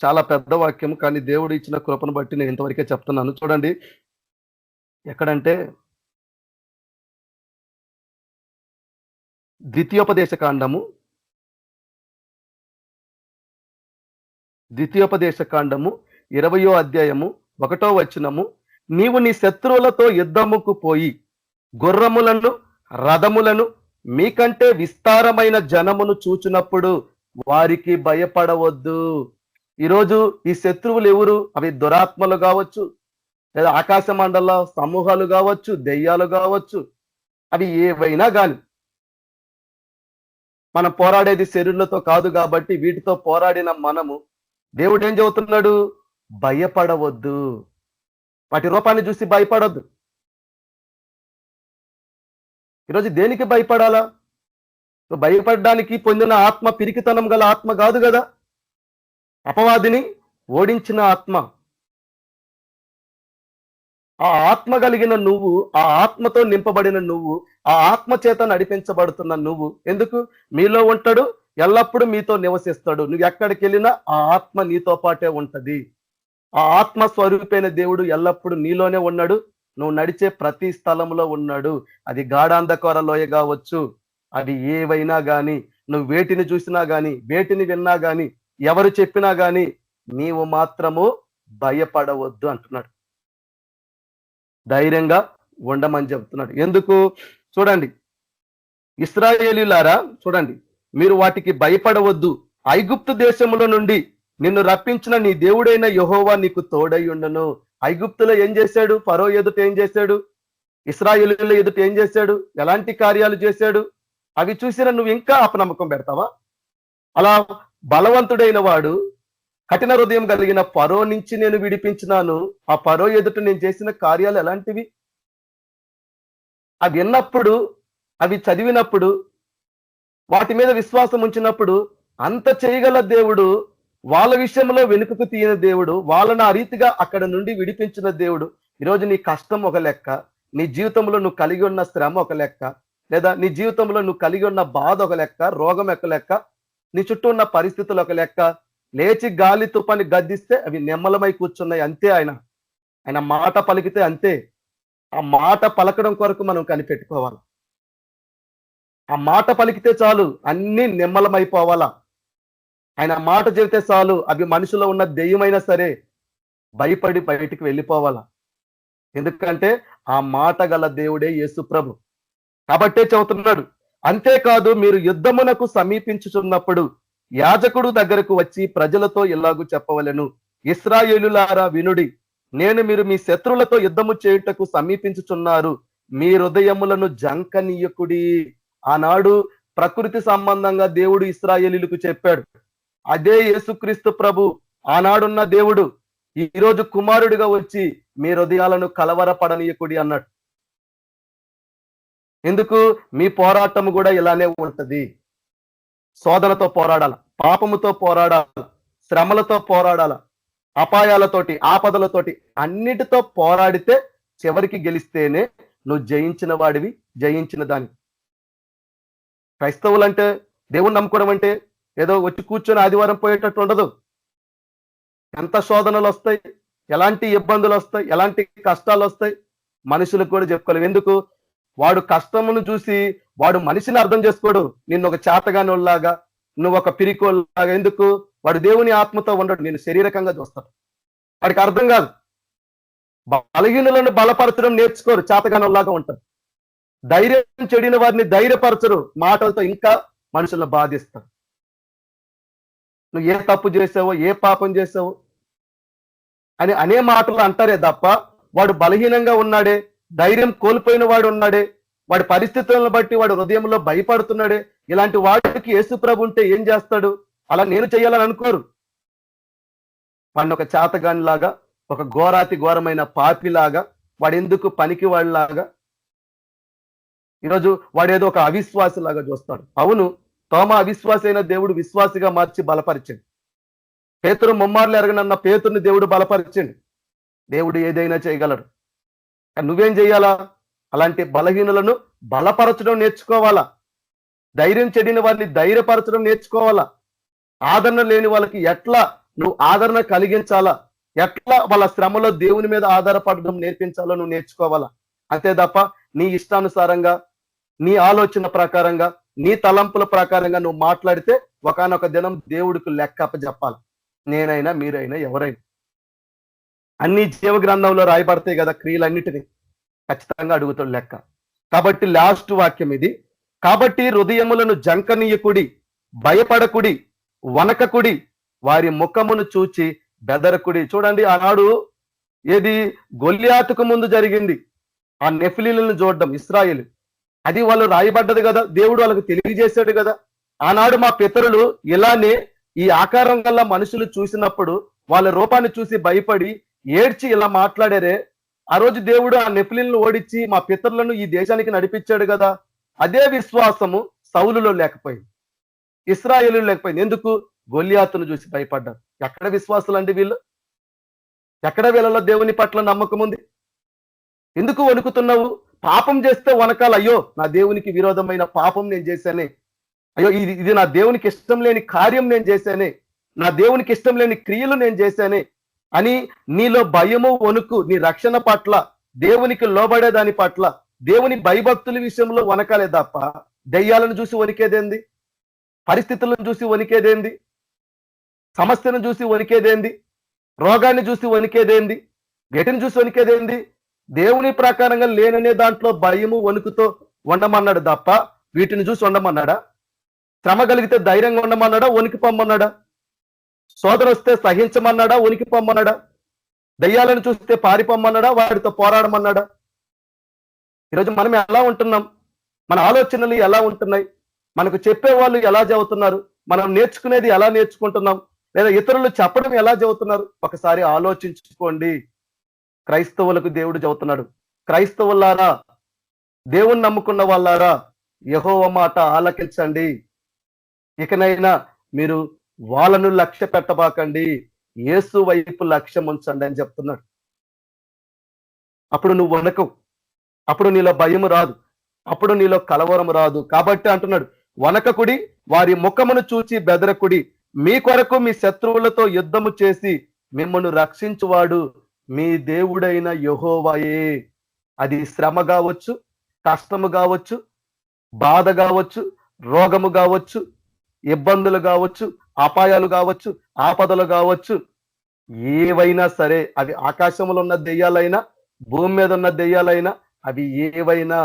చాలా పెద్ద వాక్యము, కానీ దేవుడు ఇచ్చిన కృపను బట్టి నేను ఇంతవరకే చెప్తున్నాను. చూడండి, ఎక్కడంటే ద్వితీయోపదేశ కాండము 20వ అధ్యాయము 1వ వచనము, నీవు నీ శత్రువులతో యుద్ధముకు పోయి గుర్రములను, రథములను, మీకంటే విస్తారమైన జనమును చూచినప్పుడు వారికి భయపడవద్దు. ఈరోజు ఈ శత్రువులు ఎవరు? అవి దురాత్మలు కావచ్చు, లేదా ఆకాశ మండల సమూహాలు కావచ్చు, దెయ్యాలు కావచ్చు, అవి ఏవైనా కానీ. మనం పోరాడేది శరీరులతో కాదు కాబట్టి వీటితో పోరాడిన మనము, దేవుడు ఏం చెబుతున్నాడు? భయపడవద్దు. వాటి రూపాన్ని చూసి భయపడొద్దు. ఈరోజు దేనికి భయపడాలా? భయపడడానికి పొందిన ఆత్మ పిరికితనం గల ఆత్మ కాదు కదా, అపవాదిని ఓడించిన ఆత్మ. ఆ ఆత్మ కలిగిన నువ్వు, ఆ ఆత్మతో నింపబడిన నువ్వు, ఆ ఆత్మ చేత నడిపించబడుతున్న నువ్వు. ఎందుకు? మీలో ఉంటాడు, ఎల్లప్పుడూ మీతో నివసిస్తాడు. నువ్వు ఎక్కడికి వెళ్ళినా ఆ ఆత్మ నీతో పాటే ఉంటది. ఆ ఆత్మ స్వరూపైన దేవుడు ఎల్లప్పుడూ నీలోనే ఉన్నాడు. నువ్వు నడిచే ప్రతి స్థలంలో ఉన్నాడు. అది గాఢాంధకార లోయ కావచ్చు, అది ఏవైనా కానీ, నువ్వు వేటిని చూసినా కానీ, వేటిని విన్నా కానీ, ఎవరు చెప్పినా కానీ నీవు మాత్రము భయపడవద్దు అంటున్నాడు. ధైర్యంగా ఉండమని చెప్తున్నాడు. ఎందుకు? చూడండి, ఇశ్రాయేలీయులారా చూడండి, మీరు వాటికి భయపడవద్దు. ఐగుప్తు దేశముల నుండి నిన్ను రప్పించిన నీ దేవుడైన యెహోవా నీకు తోడై ఉండను. ఐగుప్తులో ఏం చేశాడు? ఫరో ఎదుట ఏం చేశాడు? ఇశ్రాయేలీయుల ఎదుట ఏం చేశాడు? ఎలాంటి కార్యాలు చేశాడు? అవి చూసిన నువ్వు ఇంకా అపనమ్మకం పెడతావా? అలా బలవంతుడైన వాడు, కఠిన హృదయం కలిగిన ఫరో నుంచి నేను విడిపించినాను. ఆ ఫరో ఎదుట నేను చేసిన కార్యాలు ఎలాంటివి? అవి విన్నప్పుడు, అవి చదివినప్పుడు, వాటి మీద విశ్వాసం ఉంచినప్పుడు, అంత చేయగల దేవుడు, వాళ్ళ విషయంలో వెనుకకు తీయని దేవుడు, వాళ్ళని ఆ రీతిగా అక్కడ నుండి విడిపించిన దేవుడు. ఈరోజు నీ కష్టం ఒక లెక్క, నీ జీవితంలో నువ్వు కలిగి ఉన్న శ్రమ ఒక లెక్క, లేదా నీ జీవితంలో నువ్వు కలిగి ఉన్న బాధ ఒక లెక్క, రోగం ఒక లెక్క, నీ చుట్టూ ఉన్న పరిస్థితులు ఒక లెక్క. లేచి గాలి తుపాన్ని గద్దిస్తే అవి నెమ్మలమై కూర్చున్నాయి, అంతే. ఆయన మాట పలికితే అంతే. ఆ మాట పలకడం కొరకు మనం కనిపెట్టుకోవాలి. ఆ మాట పలికితే చాలు అన్ని నిమ్మలమైపోవాలా. ఆయన మాట చెబితే చాలు అవి మనిషిలో ఉన్న దెయ్యమైనా సరే భయపడి బయటికి వెళ్ళిపోవాలా. ఎందుకంటే ఆ మాట గల దేవుడే యేసు ప్రభు. కాబట్టే చెబుతున్నాడు, అంతేకాదు మీరు యుద్ధమునకు సమీపించుచున్నప్పుడు యాజకుడు దగ్గరకు వచ్చి ప్రజలతో ఇలాగూ చెప్పవలెను, ఇశ్రాయేలులారా వినుడి, మీరు మీ శత్రువులతో యుద్ధము చేయుటకు సమీపించుచున్నారు, మీ హృదయములను జంకనీయకుడి. ఆనాడు ప్రకృతి సంబంధంగా దేవుడు ఇశ్రాయేలీలకు చెప్పాడు. అదే యేసుక్రీస్తు ప్రభు ఆనాడున్న దేవుడు ఈరోజు కుమారుడిగా వచ్చి మీ హృదయాలను కలవరపడనీయకుడి అన్నాడు. ఎందుకు? మీ పోరాటం కూడా ఇలానే ఉంటది. శోధనతో పోరాడాల, పాపముతో పోరాడాల, శ్రమలతో పోరాడాల, అపాయాలతోటి, ఆపదలతోటి అన్నిటితో పోరాడితే చివరికి గెలిస్తేనే నువ్వు జయించిన వాడివి, జయించిన దాని. క్రైస్తవులంటే, దేవుని నమ్ముకోవడం అంటే ఏదో వచ్చి కూర్చొని ఆదివారం పోయేటట్టు ఉండదు. ఎంత శోధనలు వస్తాయి, ఎలాంటి ఇబ్బందులు వస్తాయి, ఎలాంటి కష్టాలు వస్తాయి మనుషులకు కూడా చెప్పుకోలేవు. ఎందుకు? వాడు కష్టమును చూసి వాడు మనిషిని అర్థం చేసుకోడు. నిన్ను ఒక చేతగానోళ్ళలాగా, నువ్వు ఒక పిరికోళ్ళలాగా. ఎందుకు? వాడు దేవుని ఆత్మతో ఉండడు, నేను శారీరకంగా చూస్తాడు. వాడికి అర్థం కాదు. బలహీనులను బలపరచడం నేర్చుకోరు, చేతగానోళ్ళలాగా ఉంటారు. ధైర్యం చెడిన వారిని ధైర్యపరచరు, మాటలతో ఇంకా మనుషులను బాధిస్తారు. నువ్వు ఏ తప్పు చేసావో, ఏ పాపం చేసావో అని అనే మాటలు అంటారే తప్ప, వాడు బలహీనంగా ఉన్నాడే, ధైర్యం కోల్పోయిన వాడు ఉన్నాడే, వాడి పరిస్థితులను బట్టి వాడు హృదయంలో భయపడుతున్నాడే, ఇలాంటి వాడికి యేసు ప్రభు ఉంటే ఏం చేస్తాడు? అలా నేను చెయ్యాలని అనుకోరు. వాడిని ఒక చేతగానిలాగా, ఒక ఘోరాతి ఘోరమైన పాపిలాగా, వాడెందుకు పనికి వాడిలాగా, ఈరోజు వాడేదో ఒక అవిశ్వాసిలాగా చూస్తాడు. అవును, తోమ అవిశ్వాసి అయిన దేవుడు విశ్వాసిగా మార్చి బలపరిచింది. పేతురు ముమ్మార్లు ఎరగనన్న పేతుర్ని దేవుడు బలపరిచింది. దేవుడు ఏదైనా చేయగలడు. నువ్వేం చేయాలా? అలాంటి బలహీనులను బలపరచడం నేర్చుకోవాలా. ధైర్యం చెడిన వారిని ధైర్యపరచడం నేర్చుకోవాలా. ఆదరణ లేని వాళ్ళకి ఎట్లా నువ్వు ఆదరణ కలిగించాలా, ఎట్లా వాళ్ళ శ్రమలో దేవుని మీద ఆధారపడడం నేర్పించాలో నువ్వు నేర్చుకోవాలా. అంతే తప్ప నీ ఇష్టానుసారంగా, నీ ఆలోచన ప్రకారంగా, నీ తలంపుల ప్రకారంగా నువ్వు మాట్లాడితే ఒకానొక దినం దేవుడికి లెక్క అప్పచెప్పాలి. నేనైనా, మీరైనా, ఎవరైనా. అన్ని జీవ గ్రంథంలో రాయబడతాయి కదా క్రియలన్నిటినీ, ఖచ్చితంగా అడుగుతాడు లెక్క. కాబట్టి లాస్ట్ వాక్యం ఇది. కాబట్టి హృదయములను జంకనీయకుడి, భయపడకుడి, వనకకుడి, వారి ముఖమును చూచి బెదరకుడి. చూడండి, ఆనాడు ఏది గొల్లియాతుకు ముందు జరిగింది, ఆ నెఫిలీలను చూడడం ఇశ్రాయేలు. అది వాళ్ళు రాయబడ్డది కదా, దేవుడు వాళ్ళకు తెలియజేశాడు కదా. ఆనాడు మా పితరులు ఇలానే ఈ ఆకారం గల మనుషులు చూసినప్పుడు వాళ్ళ రూపాన్ని చూసి భయపడి ఏడ్చి ఇలా మాట్లాడారే. ఆ రోజు దేవుడు ఆ నెఫిలీలను ఓడించి మా పితరులను ఈ దేశానికి నడిపించాడు కదా. అదే విశ్వాసము సౌలులో లేకపోయింది, ఇశ్రాయేలు లేకపోయింది. ఎందుకు? గొల్లియాతును చూసి భయపడ్డారు. ఎక్కడ విశ్వాసులు అండి వీళ్ళు? ఎక్కడ వీళ్ళలో దేవుని పట్ల నమ్మకం ఉంది? ఎందుకు వణుకుతున్నావు? పాపం చేస్తే వనకాల, అయ్యో నా దేవునికి విరోధమైన పాపం నేను చేశానే, అయ్యో ఇది నా దేవునికి ఇష్టం లేని కార్యం నేను చేశానే, నా దేవునికి ఇష్టం లేని క్రియలు నేను చేశానే అని నీలో భయము, వణుకు, నీ రక్షణ పట్ల, దేవునికి లోబడే దాని పట్ల, దేవుని భయభక్తుల విషయంలో వనకాలే తప్ప దెయ్యాలను చూసి వణికేదేంది? పరిస్థితులను చూసి వణికేదేంది? సమస్యను చూసి వణికేదేంది? రోగాన్ని చూసి వణికేదేంది? గెటిని చూసి వణికేదేంది? దేవుని ప్రకారంగా లేననే దాంట్లో భయము, వణుకుతో ఉండమన్నాడు తప్ప వీటిని చూసి ఉండమన్నాడా? శ్రమ కలిగితే ధైర్యంగా ఉండమన్నాడా? వణికి పొమ్మన్నాడా? సోదరు వస్తే సహించమన్నాడా? వణికి పొమ్మన్నాడా? దయ్యాలను చూస్తే పారిపోమ్మన్నాడా? వాడితో పోరాడమన్నాడా? ఈరోజు మనం ఎలా ఉంటున్నాం? మన ఆలోచనలు ఎలా ఉంటున్నాయి? మనకు చెప్పేవాళ్ళు ఎలా చదువుతున్నారు? మనం నేర్చుకునేది ఎలా నేర్చుకుంటున్నాం? లేదా ఇతరులు చెప్పడం ఎలా చదువుతున్నారు? ఒకసారి ఆలోచించుకోండి. క్రైస్తవులకు దేవుడు చెబుతున్నాడు, క్రైస్తవులారా, దేవుణ్ణి నమ్ముకున్న వాళ్ళారా, యెహోవా మాట ఆలకించండి. ఇకనైనా మీరు వాళ్ళను లక్ష్య పెట్టబాకండి, యేసు వైపు లక్ష్యం ఉంచండి అని చెప్తున్నాడు. అప్పుడు నువ్వు వణకవు, అప్పుడు నీలో భయం రాదు, అప్పుడు నీలో కలవరం రాదు. కాబట్టి అంటున్నాడు, వనకకుడి, వారి ముఖమును చూచి బెదరకుడి, మీ కొరకు మీ శత్రువులతో యుద్ధము చేసి మిమ్మల్ని రక్షించువాడు మీ దేవుడైన యెహోవాయే. అది శ్రమ కావచ్చు, కష్టము కావచ్చు, బాధ కావచ్చు, రోగము కావచ్చు, ఇబ్బందులు కావచ్చు, అపాయాలు కావచ్చు, ఆపదలు కావచ్చు, ఏవైనా సరే అవి ఆకాశంలో ఉన్న దెయ్యాలైనా భూమి మీద ఉన్న దెయ్యాలైనా అవి ఏవైనా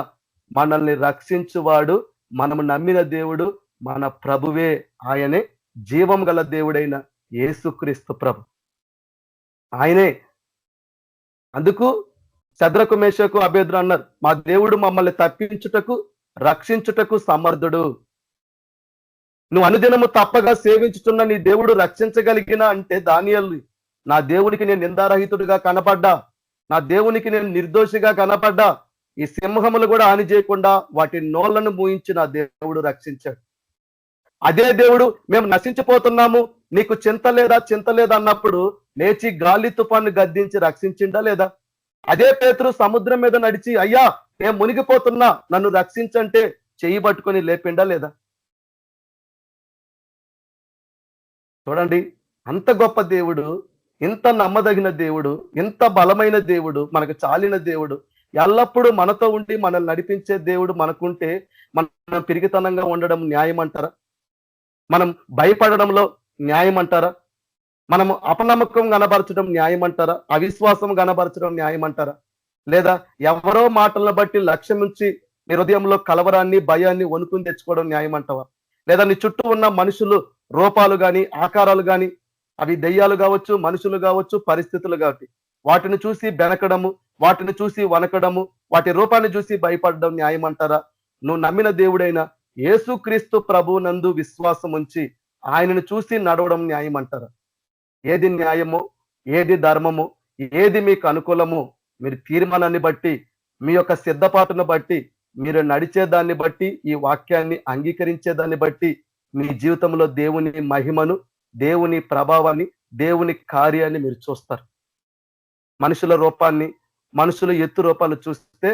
మనల్ని రక్షించువాడు, మనము నమ్మిన దేవుడు మన ప్రభువే. ఆయనే జీవం గల దేవుడైన యేసుక్రీస్తు ప్రభు. ఆయనే. అందుకు శద్రకు మేషకు అబేద్రు అన్నారు, మా దేవుడు మమ్మల్ని తప్పించుటకు రక్షించుటకు సమర్థుడు. నువ్వు అనుదినము తప్పగా సేవించుతున్న నీ దేవుడు రక్షించగలిగిన అంటే దానియేలు, నా దేవునికి నేను నిందారహితుడిగా కనపడ్డా, నా దేవునికి నేను నిర్దోషిగా కనపడ్డా, ఈ సింహములు కూడా హాని చేయకుండా వాటి నోళ్లను మూయించి నా దేవుడు రక్షించాడు. అదే దేవుడు మేము నశించిపోతున్నాము, నీకు చింత లేదా అన్నప్పుడు లేచి గాలి తుఫాను గద్దించి రక్షించిండా లేదా? అదే పేతురు సముద్రం మీద నడిచి, అయ్యా నేను మునిగిపోతున్నా నన్ను రక్షించంటే చెయ్యి పట్టుకొని లేపిండా లేదా? చూడండి, అంత గొప్ప దేవుడు, ఇంత నమ్మదగిన దేవుడు, ఇంత బలమైన దేవుడు, మనకు చాలిన దేవుడు, ఎల్లప్పుడూ మనతో ఉండి మనల్ని నడిపించే దేవుడు మనకుంటే మనం పిరిగితనంగా ఉండడం న్యాయం అంటారా? మనం భయపడడంలో న్యాయం అంటారా? మనం అపనమ్మకం కనబరచడం న్యాయం అంటారా? అవిశ్వాసం కనబరచడం న్యాయం అంటారా? లేదా ఎవరో మాటలను బట్టి లక్ష్యం నుంచి నీ హృదయంలో కలవరాన్ని, భయాన్ని, వణుకుని తెచ్చుకోవడం న్యాయం అంటావా? లేదా నీ చుట్టూ ఉన్న మనుషులు రూపాలు కానీ, ఆకారాలు కానీ, అవి దెయ్యాలు కావచ్చు, మనుషులు కావచ్చు, పరిస్థితులు కావచ్చు, వాటిని చూసి బెనకడము, వాటిని చూసి వనకడము, వాటి రూపాన్ని చూసి భయపడడం న్యాయం అంటారా? నువ్వు నమ్మిన దేవుడైన యేసుక్రీస్తు ప్రభు నందు విశ్వాసం ఉంచి ఆయనను చూసి నడవడం న్యాయం అంటారా? ఏది న్యాయమో, ఏది ధర్మమో, ఏది మీకు అనుకూలమో మీరు తీర్మానాన్ని బట్టి, మీ యొక్క సిద్ధపాటును బట్టి, మీరు నడిచేదాన్ని బట్టి, ఈ వాక్యాన్ని అంగీకరించేదాన్ని బట్టి మీ జీవితంలో దేవుని మహిమను, దేవుని ప్రభావాన్ని, దేవుని కార్యాన్ని మీరు చూస్తారు. మనుషుల రూపాన్ని, మనుషుల ఎత్తు రూపాన్ని చూస్తే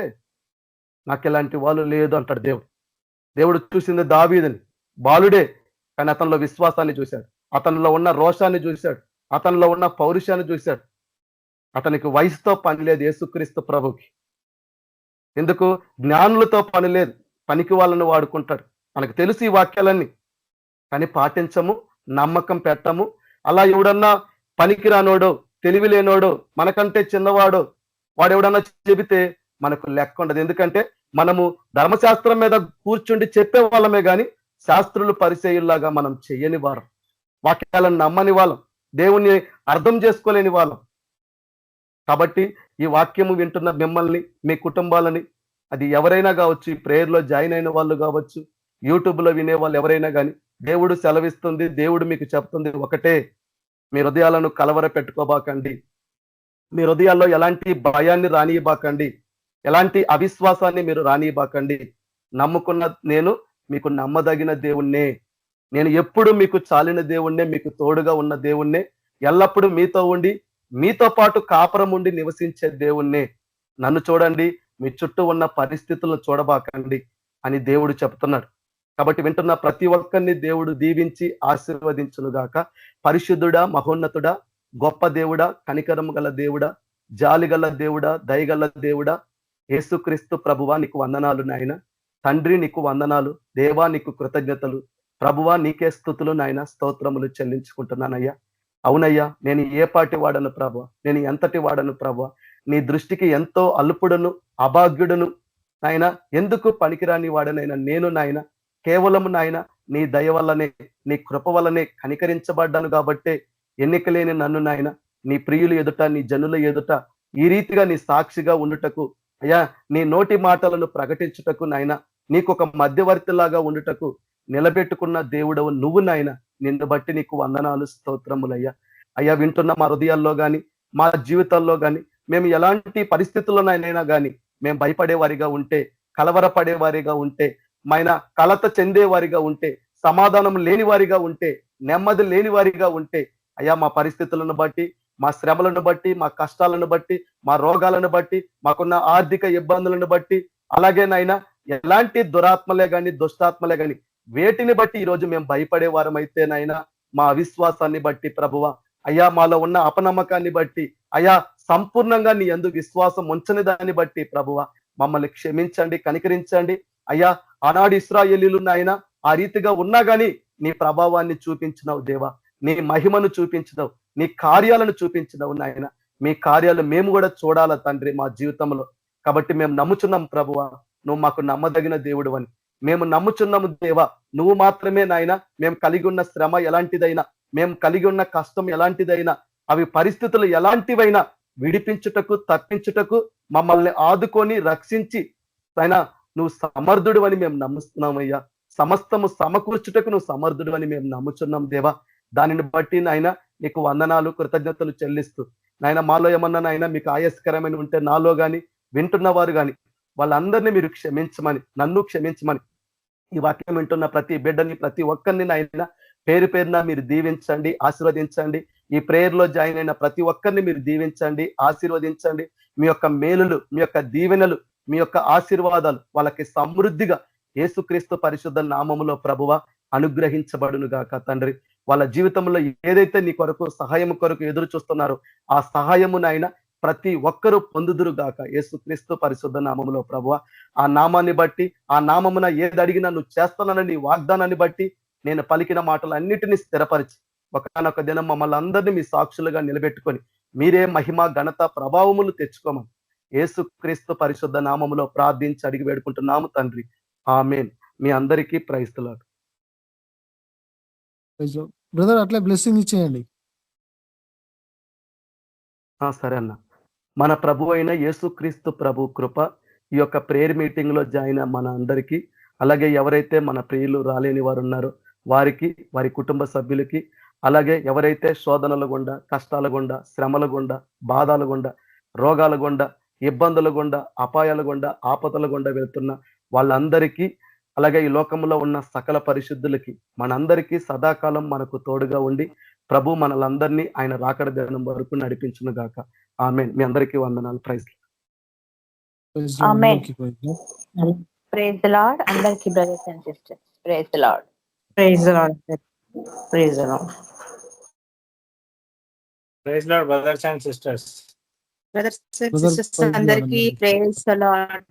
నాకు ఇలాంటి వాళ్ళు లేదు అంటాడు దేవుడు. దేవుడు చూసింది దావీదుని, బాలుడే, కానీ అతనిలో విశ్వాసాన్ని చూశాడు, అతనిలో ఉన్న రోషాన్ని చూశాడు, అతనిలో ఉన్న పౌరుషాన్ని చూశాడు. అతనికి వయసుతో పని లేదు యేసుక్రీస్తు ప్రభుకి. ఎందుకు? జ్ఞానులతో పని లేదు, పనికి వాళ్ళని వాడుకుంటాడు. మనకు తెలుసు ఈ వాక్యాలన్నీ, కానీ పాటించము, నమ్మకం పెట్టము. అలా ఎవడన్నా పనికిరానోడో, తెలివి లేనోడో, మనకంటే చిన్నవాడో వాడు ఎవడన్నా చెబితే మనకు లెక్క ఉండదు. ఎందుకంటే మనము ధర్మశాస్త్రం మీద కూర్చుండి చెప్పే వాళ్ళమే కానీ శాస్త్రులు పరిచయుల్లాగా మనం చెయ్యని వారం, వాక్యాలను నమ్మని వాళ్ళం, దేవుణ్ణి అర్థం చేసుకోలేని వాళ్ళం. కాబట్టి ఈ వాక్యము వింటున్న మిమ్మల్ని, మీ కుటుంబాలని, అది ఎవరైనా కావచ్చు, ఈ ప్రేయర్లో జాయిన్ అయిన వాళ్ళు కావచ్చు, యూట్యూబ్లో వినే వాళ్ళు ఎవరైనా కానీ, దేవుడు సెలవిస్తుంది, దేవుడు మీకు చెప్తుంది ఒకటే, మీ హృదయాలను కలవర పెట్టుకోబాకండి, మీ హృదయాల్లో ఎలాంటి భయాన్ని రానియబాకండి, ఎలాంటి అవిశ్వాసాన్ని మీరు రానియబాకండి. నమ్ముకున్న నేను మీకు నమ్మదగిన దేవుణ్ణే, నేను ఎప్పుడు మీకు చాలిన దేవుణ్ణే, మీకు తోడుగా ఉన్న దేవుణ్ణే, ఎల్లప్పుడూ మీతో ఉండి మీతో పాటు కాపురం ఉండి నివసించే దేవుణ్ణే. నన్ను చూడండి, మీ చుట్టూ ఉన్న పరిస్థితులను చూడబాకండి అని దేవుడు చెప్తున్నాడు. కాబట్టి వింటున్న ప్రతి ఒక్కరిని దేవుడు దీవించి ఆశీర్వదించునుగాక. పరిశుద్ధుడా, మహోన్నతుడా, గొప్ప దేవుడా, కనికరము గల దేవుడా, జాలి గల దేవుడా, దయగల దేవుడా, యేసుక్రీస్తు ప్రభువా నీకు వందనాలు నాయన. తండ్రి నీకు వందనాలు, దేవా నీకు కృతజ్ఞతలు, ప్రభువా నీకే స్తుతులు నాయన, స్తోత్రములు చెల్లించుకుంటున్నానయ్యా. అవునయ్యా, నేను ఏ పాటి వాడను ప్రభువా, నేను ఎంతటి వాడను ప్రభువా, నీ దృష్టికి ఎంతో అల్పుడను, అభాగ్యుడను నాయన, ఎందుకు పనికిరాని వాడనైనా నేను నాయన, కేవలము నాయన నీ దయ వల్లనే, నీ కృప వల్లనే కనికరించబడ్డాను. కాబట్టే ఎన్నికలేని నన్ను నాయన నీ ప్రియులు ఎదుట, నీ జనుల ఎదుట ఈ రీతిగా నీ సాక్షిగా ఉండుటకు, అయ్యా నీ నోటి మాటలను ప్రకటించుటకు నాయన, నీకు ఒక మధ్యవర్తిలాగా ఉండుటకు నిలబెట్టుకున్న దేవుడవు నువ్వు నాయన. నిన్ను బట్టి నీకు వందనాలు, స్తోత్రములయ్యా. అయ్యా, వింటున్న మా హృదయాల్లో కానీ, మా జీవితాల్లో కానీ, మేము ఎలాంటి పరిస్థితుల్లోనైనా కానీ మేము భయపడేవారిగా ఉంటే, కలవరపడేవారిగా ఉంటే, మైన కలత చెందేవారిగా ఉంటే, సమాధానం లేని వారిగా ఉంటే, నెమ్మది లేని వారిగా ఉంటే, అయ్యా మా పరిస్థితులను బట్టి, మా శ్రమలను బట్టి, మా కష్టాలను బట్టి, మా రోగాలను బట్టి, మాకున్న ఆర్థిక ఇబ్బందులను బట్టి, అలాగే నాయన ఎలాంటి దురాత్మలే కానీ, దుష్టాత్మలే కానీ, వేటిని బట్టి ఈరోజు మేము భయపడే వారమైతే నాయన, మా అవిశ్వాసాన్ని బట్టి ప్రభువా, అయ్యా మాలో ఉన్న అపనమ్మకాన్ని బట్టి, అయ్యా సంపూర్ణంగా నీ యందు విశ్వాసం ఉంచని దాన్ని బట్టి ప్రభువా మమ్మల్ని క్షమించండి, కనికరించండి. అయ్యా ఆనాడు ఇశ్రాయేలీలు నాయన ఆ రీతిగా ఉన్నా గానీ నీ ప్రభావాన్ని చూపించినావు దేవా, నీ మహిమను చూపించినావు, నీ కార్యాలను చూపించినావు నాయన. మీ కార్యాలు మేము కూడా చూడాల తండ్రి మా జీవితంలో. కాబట్టి మేము నమ్ముచున్నాం ప్రభువా, నువ్వు మాకు నమ్మదగిన దేవుడు అని మేము నమ్ముచున్నాము దేవా. నువ్వు మాత్రమే నాయన మేము కలిగి ఉన్న శ్రమ ఎలాంటిదైనా, మేము కలిగి ఉన్న కష్టం ఎలాంటిదైనా, అవి పరిస్థితులు ఎలాంటివైనా విడిపించుటకు, తప్పించుటకు, మమ్మల్ని ఆదుకొని రక్షించి ఆయన నువ్వు సమర్థుడు అని మేము నమ్ముస్తున్నామయ్యా. సమస్తము సమకూర్చుటకు నువ్వు సమర్థుడు అని మేము నమ్ముచున్నాం దేవా. దానిని బట్టి నాయన నీకు వందనాలు, కృతజ్ఞతలు చెల్లిస్తూ నాయన మాలో ఏమన్నా నాయన మీకు ఆయాస్కరమైన ఉంటే నాలో గాని వింటున్నవారు గాని వాళ్ళందరినీ మీరు క్షమించమని, నన్ను క్షమించమని, ఈ వాక్యం వింటున్న ప్రతి బిడ్డని, ప్రతి ఒక్కరిని నాయన పేరు పేరున మీరు దీవించండి, ఆశీర్వదించండి. ఈ ప్రేయర్ లో జాయిన్ అయిన ప్రతి ఒక్కరిని మీరు దీవించండి, ఆశీర్వదించండి. మీ యొక్క మేలులు, మీ యొక్క దీవెనలు, మీ యొక్క ఆశీర్వాదాలు వాళ్ళకి సమృద్ధిగా యేసుక్రీస్తు పరిశుద్ధ నామములో ప్రభువ అనుగ్రహించబడును గాక తండ్రి. వాళ్ళ జీవితంలో ఏదైతే నీ కొరకు సహాయం కొరకు ఎదురు చూస్తున్నారో ఆ సహాయమునైనా ప్రతి ఒక్కరూ పొందుదురు గాక యేసుక్రీస్తు పరిశుద్ధ నామములో ప్రభువ. ఆ నామాన్ని బట్టి, ఆ నామమున ఏది అడిగినా నువ్వు చేస్తానని వాగ్దానాన్ని బట్టి నేను పలికిన మాటలు అన్నిటినీ స్థిరపరిచి ఒకనొక దినం మమ్మల్ని అందరినీ మీ సాక్షులుగా నిలబెట్టుకొని మీరే మహిమ, ఘనత, ప్రభావములు తెచ్చుకోమని యేసుక్రీస్తు పరిశుద్ధ నామములో ప్రార్థించి అడిగి వేడుకుంటున్నాము తండ్రి. ఆమేన్. మీ అందరికీ ప్రైజ్ ది లార్డ్. బ్రదర్ అట్లే బ్లెస్సింగ్ ఇచ్చేయండి. సరే అన్న. మన ప్రభు అయిన యేసుక్రీస్తు ప్రభు కృప, ఈ యొక్క ప్రేయర్ మీటింగ్ లో జాయిన్ మన అందరికీ, అలాగే ఎవరైతే మన ప్రియులు రాలేని వారు ఉన్నారో వారికి, వారి కుటుంబ సభ్యులకి, అలాగే ఎవరైతే శోధనల గుండా, కష్టాల గుండా, శ్రమల గుండా, బాధల గుండా, రోగాల గుండా, ఇబ్బందుల గుండా, అపాయాల గుండా, ఆపదల గుండా వెళ్తున్న వాళ్ళందరికీ, అలాగే ఈ లోకంలో ఉన్న సకల పరిశుద్ధులకి, మనందరికీ సదాకాలం మనకు తోడుగా ఉండి ప్రభు మనలందరినీ ఆయన రాకడ దినం వరకు నడిపించును గాక. ఆమేన్. మీ అందరికీ వందనాలు. ప్రైజ్. ఆమేన్. Praise the Lord. అందరికీ brothers and sisters praise the Lord. Praise the Lord. Praise the Lord. Praise Lord brothers and sisters. Brothers and Brother, sisters praise the Lord. అందరికీ ప్రైజ్ ది లార్డ్.